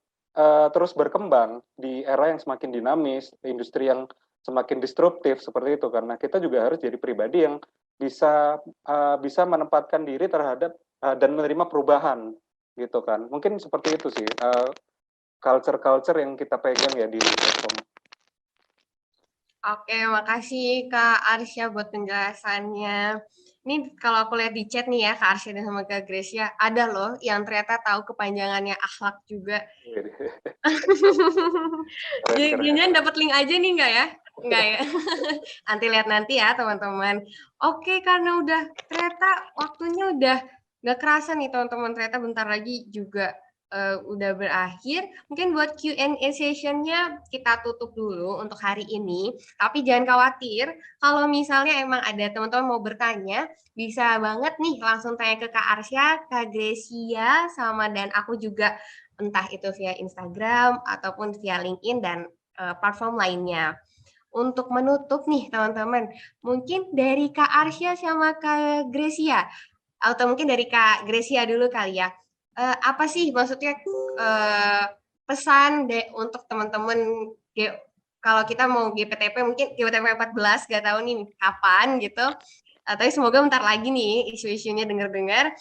terus berkembang di era yang semakin dinamis, industri yang semakin disruptif seperti itu. Karena kita juga harus jadi pribadi yang bisa menempatkan diri terhadap dan menerima perubahan gitu kan. Mungkin seperti itu sih culture yang kita pegang ya di Telkom. Oke, makasih Kak Arsya buat penjelasannya. Ini kalau aku lihat di chat nih ya, Kak Arsya dan sama Kak Gracia, ada loh yang ternyata tahu kepanjangannya akhlak juga. Jangan dapat link aja nih enggak ya? Enggak ya? Nanti lihat nanti ya teman-teman. Oke, karena ternyata waktunya udah nggak kerasa nih teman-teman, ternyata bentar lagi juga udah berakhir. Mungkin buat Q&A sessionnya kita tutup dulu untuk hari ini. Tapi jangan khawatir, kalau misalnya emang ada teman-teman mau bertanya, bisa banget nih langsung tanya ke Kak Arsya, Kak Gracia, dan aku juga, entah itu via Instagram ataupun via LinkedIn dan platform lainnya. Untuk menutup nih teman-teman, mungkin dari Kak Arsya sama Kak Gracia, atau mungkin dari Kak Gracia dulu kali ya. Apa sih maksudnya pesan untuk teman-teman kalau kita mau GPTP, mungkin GPTP 14 gak tahu nih kapan gitu, tapi semoga bentar lagi nih isu-isunya dengar-dengar.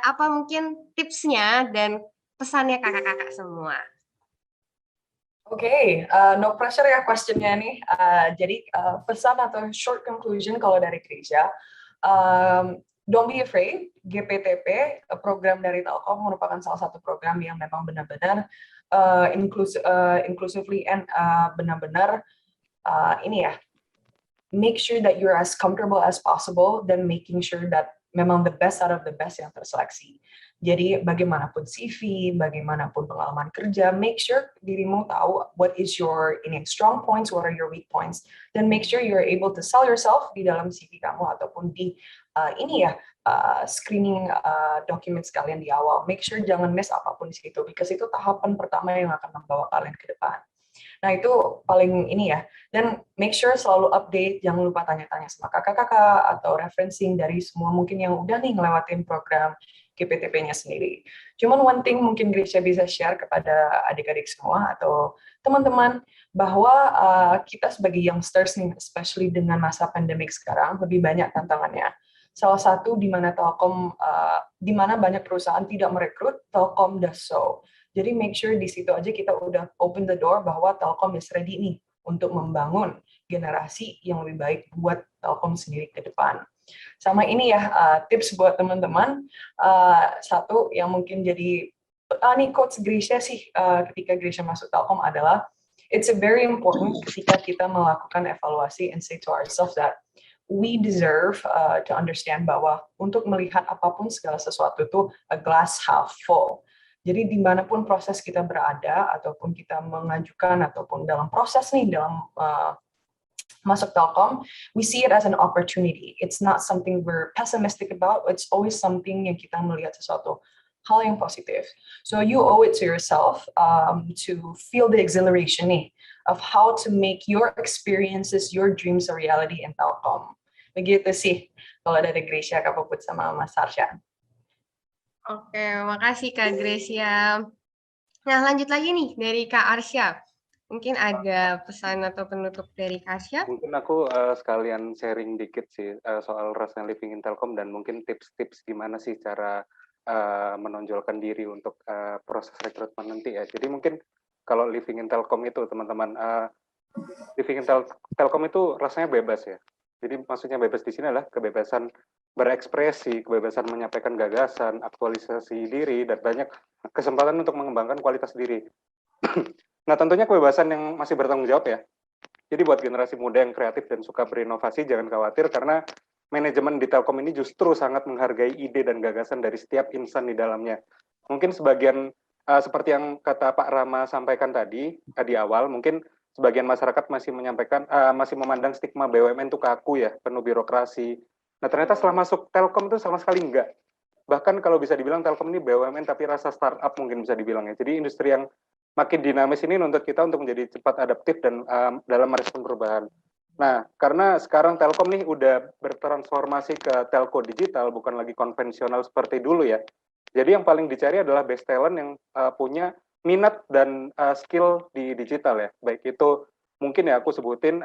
Apa mungkin tipsnya dan pesannya kakak-kakak semua? Oke, no pressure ya questionnya nih. Jadi pesan atau short conclusion kalau dari Gracia, don't be afraid. GPTP, program dari Telkom, merupakan salah satu program yang memang benar-benar inclusively and benar-benar ini ya, make sure that you're as comfortable as possible dan making sure that memang the best out of the best yang terseleksi. Jadi bagaimanapun CV, bagaimanapun pengalaman kerja, make sure dirimu tahu what is your strong points, what are your weak points, dan make sure you're able to sell yourself di dalam CV kamu ataupun di screening dokumen sekalian di awal. Make sure jangan miss apapun di situ, because itu tahapan pertama yang akan membawa kalian ke depan. Nah itu paling ini ya, dan make sure selalu update, jangan lupa tanya-tanya sama kakak-kakak atau referencing dari semua mungkin yang udah nih ngelewatin program GPTP-nya sendiri. Cuman one thing mungkin Gracia bisa share kepada adik-adik semua atau teman-teman, bahwa kita sebagai youngsters nih, especially dengan masa pandemik sekarang, lebih banyak tantangannya. Salah satu di mana Telkom, di mana banyak perusahaan tidak merekrut, Telkom does so. Jadi make sure di situ aja kita udah open the door bahwa Telkom is ready nih untuk membangun generasi yang lebih baik buat Telkom sendiri ke depan. Sama ini ya, tips buat teman-teman. Satu yang mungkin jadi, nih quotes Gracia sih ketika Gracia masuk Telkom adalah, it's very important ketika kita melakukan evaluasi and say to ourselves that we deserve to understand bahwa untuk melihat apapun segala sesuatu itu a glass half full. Jadi dimanapun proses kita berada, ataupun kita mengajukan, ataupun dalam proses nih, dalam masuk Telkom, we see it as an opportunity. It's not something we're pessimistic about, it's always something yang kita melihat sesuatu hal yang positif. So you owe it to yourself to feel the exhilaration nih, of how to make your experiences, your dreams a reality in Telkom. Begitu sih kalau dari Gracia, Kak Puput, sama Mas Arsya. Oke, makasih Kak Gracia. Nah, lanjut lagi nih dari Kak Arsya. Mungkin ada pesan atau penutup dari Kasya? Mungkin aku sekalian sharing dikit sih soal rasanya living in Telkom dan mungkin tips-tips gimana sih cara menonjolkan diri untuk proses rekrutmen nanti ya. Jadi mungkin kalau living in Telkom itu teman-teman, living in Telkom itu rasanya bebas ya. Jadi maksudnya bebas di sini adalah kebebasan berekspresi, kebebasan menyampaikan gagasan, aktualisasi diri, dan banyak kesempatan untuk mengembangkan kualitas diri. Nah tentunya kebebasan yang masih bertanggung jawab ya. Jadi buat generasi muda yang kreatif dan suka berinovasi, jangan khawatir karena manajemen di Telkom ini justru sangat menghargai ide dan gagasan dari setiap insan di dalamnya. Mungkin sebagian seperti yang kata Pak Rama sampaikan tadi di awal, mungkin sebagian masyarakat masih menyampaikan, masih memandang stigma BUMN itu kaku ya, penuh birokrasi. Nah ternyata setelah masuk Telkom itu sama sekali enggak. Bahkan kalau bisa dibilang Telkom ini BUMN tapi rasa startup mungkin bisa dibilang ya. Jadi industri yang makin dinamis ini nuntut kita untuk menjadi cepat adaptif dan dalam merespon perubahan. Nah, karena sekarang Telkom nih udah bertransformasi ke telco digital, bukan lagi konvensional seperti dulu ya. Jadi yang paling dicari adalah best talent yang punya minat dan skill di digital ya. Baik itu mungkin ya aku sebutin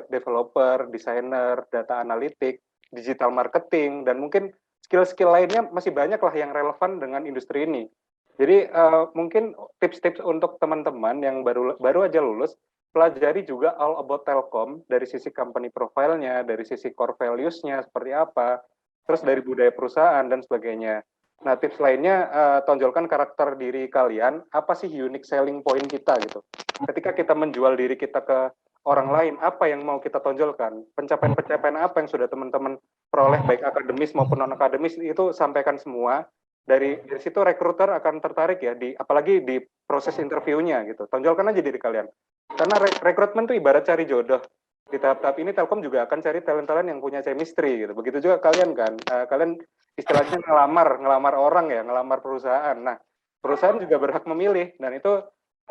developer, desainer, data analitik, digital marketing, dan mungkin skill-skill lainnya masih banyak lah yang relevan dengan industri ini. Jadi mungkin tips-tips untuk teman-teman yang baru aja lulus, pelajari juga all about Telkom dari sisi company profile-nya, dari sisi core values-nya seperti apa, terus dari budaya perusahaan dan sebagainya. Nah, tips lainnya tonjolkan karakter diri kalian, apa sih unique selling point kita gitu. Ketika kita menjual diri kita ke orang lain, apa yang mau kita tonjolkan? Pencapaian-pencapaian apa yang sudah teman-teman peroleh baik akademis maupun non akademis itu sampaikan semua. Dari situ rekruter akan tertarik ya apalagi di proses interviewnya gitu. Tonjolkan aja diri kalian. Karena rekrutmen itu ibarat cari jodoh. Di tahap-tahap ini Telkom juga akan cari talent-talent yang punya chemistry gitu. Begitu juga kalian kan. Kalian istilahnya ngelamar orang ya, ngelamar perusahaan. Nah, perusahaan juga berhak memilih dan itu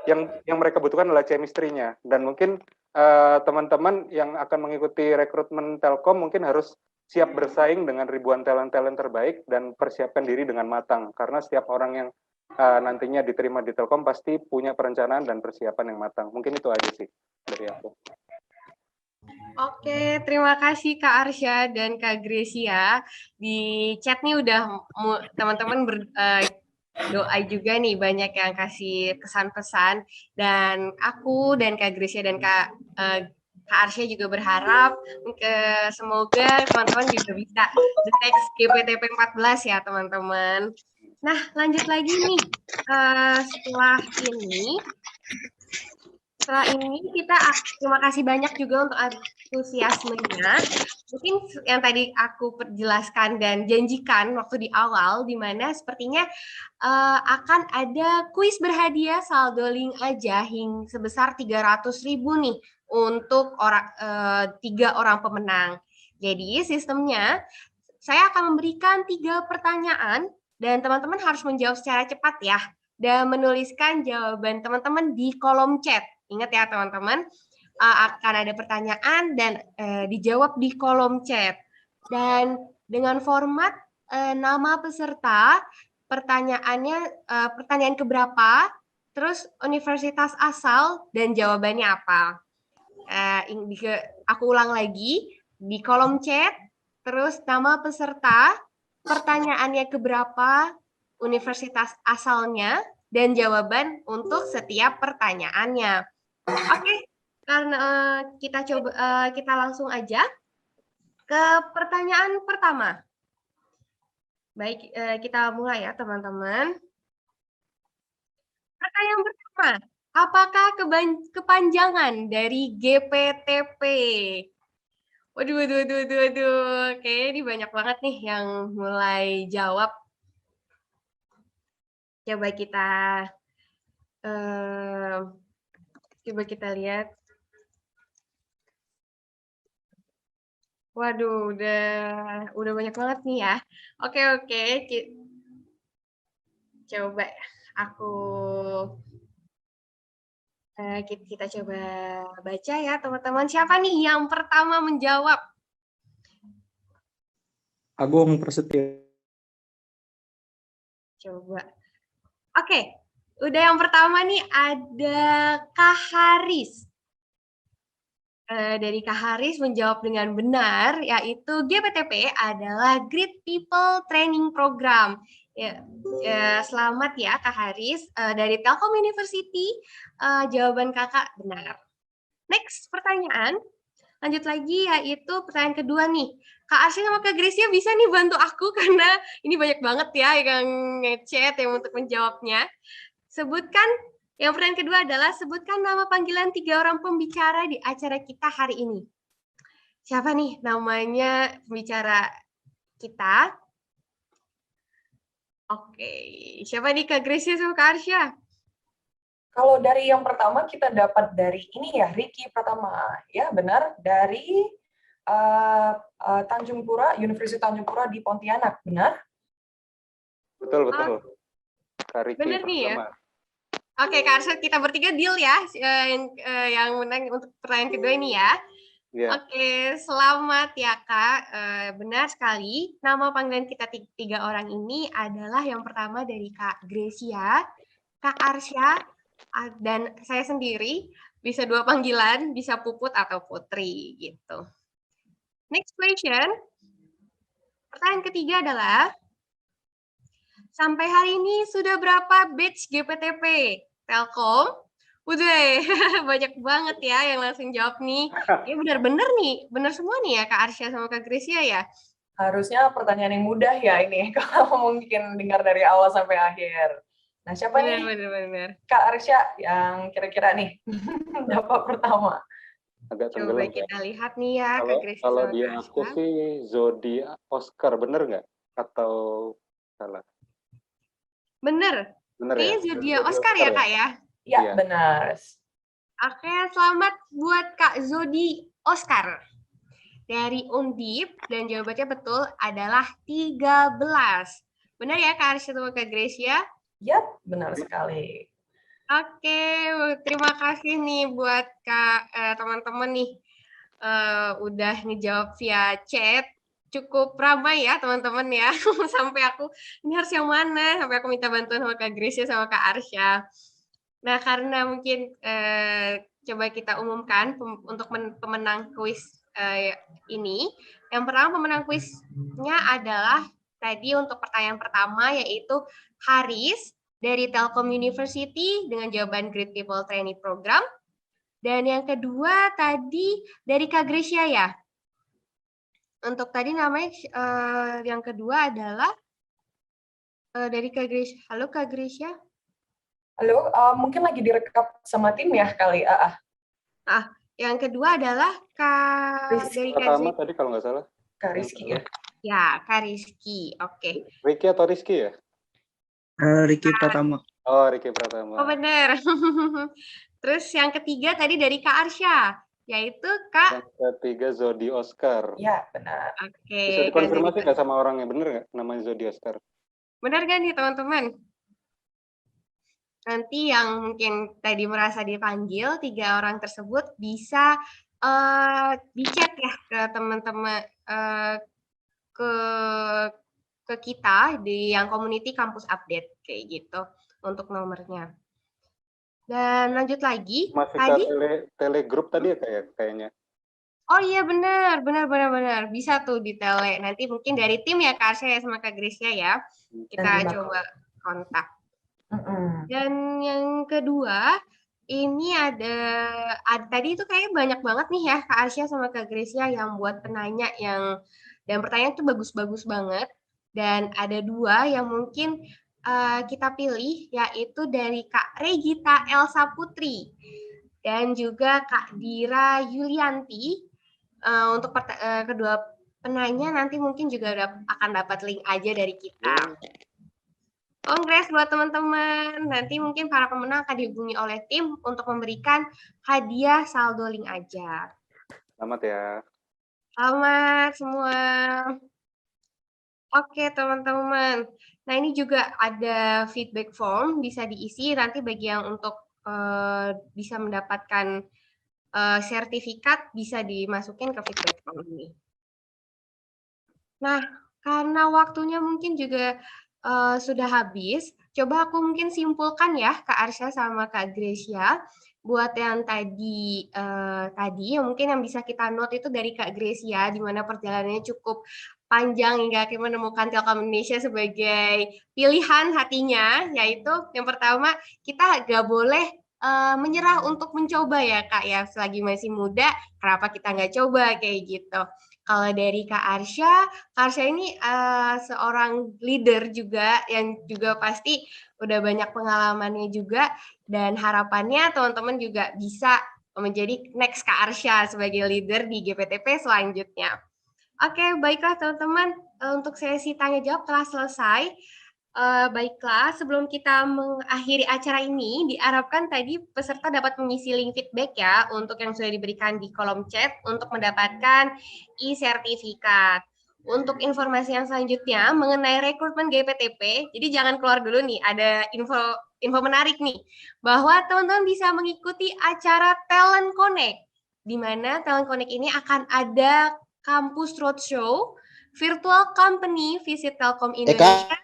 yang mereka butuhkan adalah chemistry-nya. Dan mungkin teman-teman yang akan mengikuti rekrutmen Telkom mungkin harus siap bersaing dengan ribuan talent-talent terbaik dan persiapkan diri dengan matang. Karena setiap orang yang nantinya diterima di Telkom pasti punya perencanaan dan persiapan yang matang. Mungkin itu aja sih dari aku. Oke, terima kasih Kak Arsya dan Kak Gracia. Di chat nih udah teman-teman doa juga nih, banyak yang kasih pesan-pesan. Dan aku dan Kak Gracia dan Kak Arsya juga berharap semoga teman-teman juga bisa the next GPTP 14 ya teman-teman. Nah, lanjut lagi nih. Setelah ini kita terima kasih banyak juga untuk antusiasmenya. Mungkin yang tadi aku perjelaskan dan janjikan waktu di awal, di mana sepertinya akan ada kuis berhadiah saldo link aja sebesar 300.000 nih untuk 3 orang pemenang. Jadi sistemnya saya akan memberikan 3 pertanyaan dan teman-teman harus menjawab secara cepat ya, dan menuliskan jawaban teman-teman di kolom chat. Ingat ya teman-teman, akan ada pertanyaan dan dijawab di kolom chat. Dan dengan format nama peserta, pertanyaannya pertanyaan keberapa, terus universitas asal, dan jawabannya apa. Aku ulang lagi, di kolom chat, terus nama peserta, pertanyaannya keberapa, universitas asalnya, dan jawaban untuk setiap pertanyaannya. Oke, karena kita langsung aja ke pertanyaan pertama. Baik, kita mulai ya teman-teman. Pertanyaan pertama, apakah kepanjangan dari GPTP? Waduh. Kayaknya ini banyak banget nih yang mulai jawab. Coba kita lihat. Waduh, udah banyak banget nih ya. Oke. Coba kita coba baca ya teman-teman. Siapa nih yang pertama menjawab? Agung Prasetyo. Coba. Oke, Udah yang pertama nih ada Kak Haris. Dari Kak Haris menjawab dengan benar, yaitu GPTP adalah Great People Training Program. Selamat ya Kak Haris, dari Telkom University, jawaban kakak benar. Next pertanyaan, lanjut lagi yaitu pertanyaan kedua nih. Kak Arsy sama Kak Gracia bisa nih bantu aku karena ini banyak banget ya yang ngechat yang untuk menjawabnya. Sebutkan, yang pertanyaan kedua adalah sebutkan nama panggilan 3 orang pembicara di acara kita hari ini. Siapa nih namanya pembicara kita? Oke, siapa nih Kak Gracia sama Kak Arsya? Kalau dari yang pertama kita dapat dari ini ya, Ricky Pratama. Ya, benar. Dari Tanjung Pura, Universitas Tanjung Pura di Pontianak. Benar? Betul, betul. Kak Ricky Benar nih ya. Pratama. Oke, Kak Arsya, kita bertiga deal ya, yang menang untuk pertanyaan kedua ini ya. Yeah. Oke, selamat ya Kak. Benar sekali, nama panggilan kita 3 orang ini adalah yang pertama dari Kak Gracia, Kak Arsya, dan saya sendiri. Bisa 2 panggilan, bisa Puput atau Putri gitu. Next question. Pertanyaan ketiga adalah, sampai hari ini sudah berapa batch GPTP? Telkom? Udah, banyak banget ya yang langsung jawab nih. Ya benar-benar nih, benar semua nih ya Kak Arsya sama Kak Gracia ya? Harusnya pertanyaan yang mudah ya ini, kalau mungkin dengar dari awal sampai akhir. Nah, siapa nih Benar. Kak Arsya yang kira-kira nih dapat pertama? Agak Coba tenggelam kita ya. lihat nih ya Kak Gracia Kalau sama di Kak aku Arsya. sih Zodi Oscar, bener nggak? Atau salah? Bener. Bener Kayaknya ya? Zodia Oscar ya Kak ya? Ya, Iya. benar. Oke, selamat buat Kak Zodi Oscar. Dari Undip, dan jawabannya betul adalah 13. Benar ya Kak Arsya sama Kak Gracia? Yap, benar sekali. Oke, terima kasih nih buat teman-teman nih. Udah ngejawab via chat. Cukup ramai ya teman-teman ya. Sampai aku, ini harus yang mana? Sampai aku minta bantuan sama Kak Gracia sama Kak Arsya. Nah, karena mungkin coba kita umumkan untuk pemenang kuis ini. Yang pertama pemenang kuisnya adalah tadi untuk pertanyaan pertama yaitu Haris dari Telkom University dengan jawaban Great People Training Program. Dan yang kedua tadi dari Kak Gracia ya. Untuk tadi namanya yang kedua adalah dari Kak Gracia. Halo Kak Gracia. Halo, mungkin lagi direkap sama tim ya kali. Yang kedua adalah Kak dari pertama tadi kalau nggak salah. Kak Rizky ya. Ya, Kak Rizky. Oke. Ricky atau Rizky ya? Ricky Pratama. Oh, Ricky Pratama. Oh, benar. Terus yang ketiga tadi dari Kak Arsya, yaitu Kak. Yang ketiga Zodi Oscar. Ya, benar. Oke. Bisa dikonfirmasi nggak sama orangnya, bener nggak namanya Zodi Oscar? Benar nggak nih teman-teman? Nanti yang mungkin tadi merasa dipanggil, 3 orang tersebut bisa di chat ya ke teman-teman, ke kita di yang community kampus update kayak gitu untuk nomornya. Dan lanjut lagi. Masih tadi telegroup tadi ya kayaknya. Oh iya benar. Bisa tuh di tele. Nanti mungkin dari tim ya Kak Arsya sama Kak Gracia ya. Kita coba kontak. Dan yang kedua, ini ada tadi itu kayaknya banyak banget nih ya Kak Arsya sama Kak Gracia yang buat penanya dan pertanyaan itu bagus-bagus banget. Dan ada 2 yang mungkin kita pilih, yaitu dari Kak Regita Elsa Putri dan juga Kak Dira Yulianti. Untuk kedua penanya nanti mungkin juga akan dapat link aja dari kita. Kongres buat teman-teman. Nanti mungkin para pemenang akan dihubungi oleh tim untuk memberikan hadiah saldo link aja. Selamat ya. Selamat semua. Oke teman-teman. Nah ini juga ada feedback form bisa diisi nanti bagi yang untuk bisa mendapatkan sertifikat bisa dimasukin ke feedback form ini. Nah karena waktunya mungkin juga sudah habis, coba aku mungkin simpulkan ya Kak Arsya sama Kak Gracia. Buat yang tadi yang mungkin yang bisa kita note itu dari Kak Gracia, di mana perjalanannya cukup panjang hingga akhirnya menemukan Telkom Indonesia sebagai pilihan hatinya, yaitu yang pertama kita nggak boleh menyerah untuk mencoba ya Kak ya, selagi masih muda, kenapa kita nggak coba kayak gitu. Kalau dari Kak Arsya ini seorang leader juga yang juga pasti udah banyak pengalamannya juga, dan harapannya teman-teman juga bisa menjadi next Kak Arsya sebagai leader di GPTP selanjutnya. Oke, baiklah teman-teman, untuk sesi tanya jawab telah selesai. Baiklah, sebelum kita mengakhiri acara ini, diharapkan tadi peserta dapat mengisi link feedback ya untuk yang sudah diberikan di kolom chat untuk mendapatkan e-sertifikat. Untuk informasi yang selanjutnya mengenai rekrutmen GPTP, jadi jangan keluar dulu nih, ada info menarik nih, bahwa teman-teman bisa mengikuti acara Talent Connect, di mana Talent Connect ini akan ada kampus roadshow, virtual company visit Telkom Indonesia,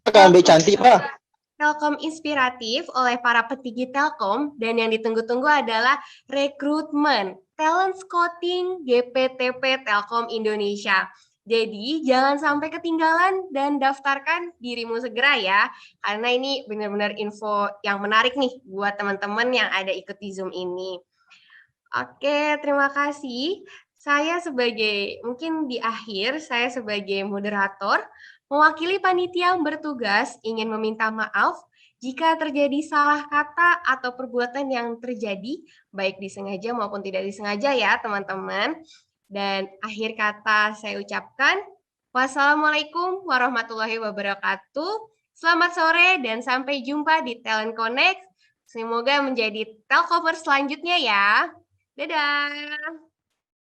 ambil cantik Pak. Telkom inspiratif oleh para petinggi Telkom, dan yang ditunggu-tunggu adalah rekrutmen talent scouting GPTP Telkom Indonesia. Jadi jangan sampai ketinggalan dan daftarkan dirimu segera ya, karena ini benar-benar info yang menarik nih buat teman-teman yang ada ikut di Zoom ini. Oke, terima kasih. Saya sebagai, mungkin di akhir, saya sebagai moderator, mewakili panitia yang bertugas ingin meminta maaf jika terjadi salah kata atau perbuatan yang terjadi, baik disengaja maupun tidak disengaja ya teman-teman. Dan akhir kata saya ucapkan, wassalamualaikum warahmatullahi wabarakatuh. Selamat sore dan sampai jumpa di Talent Connect. Semoga menjadi Telkover selanjutnya ya. Dadah!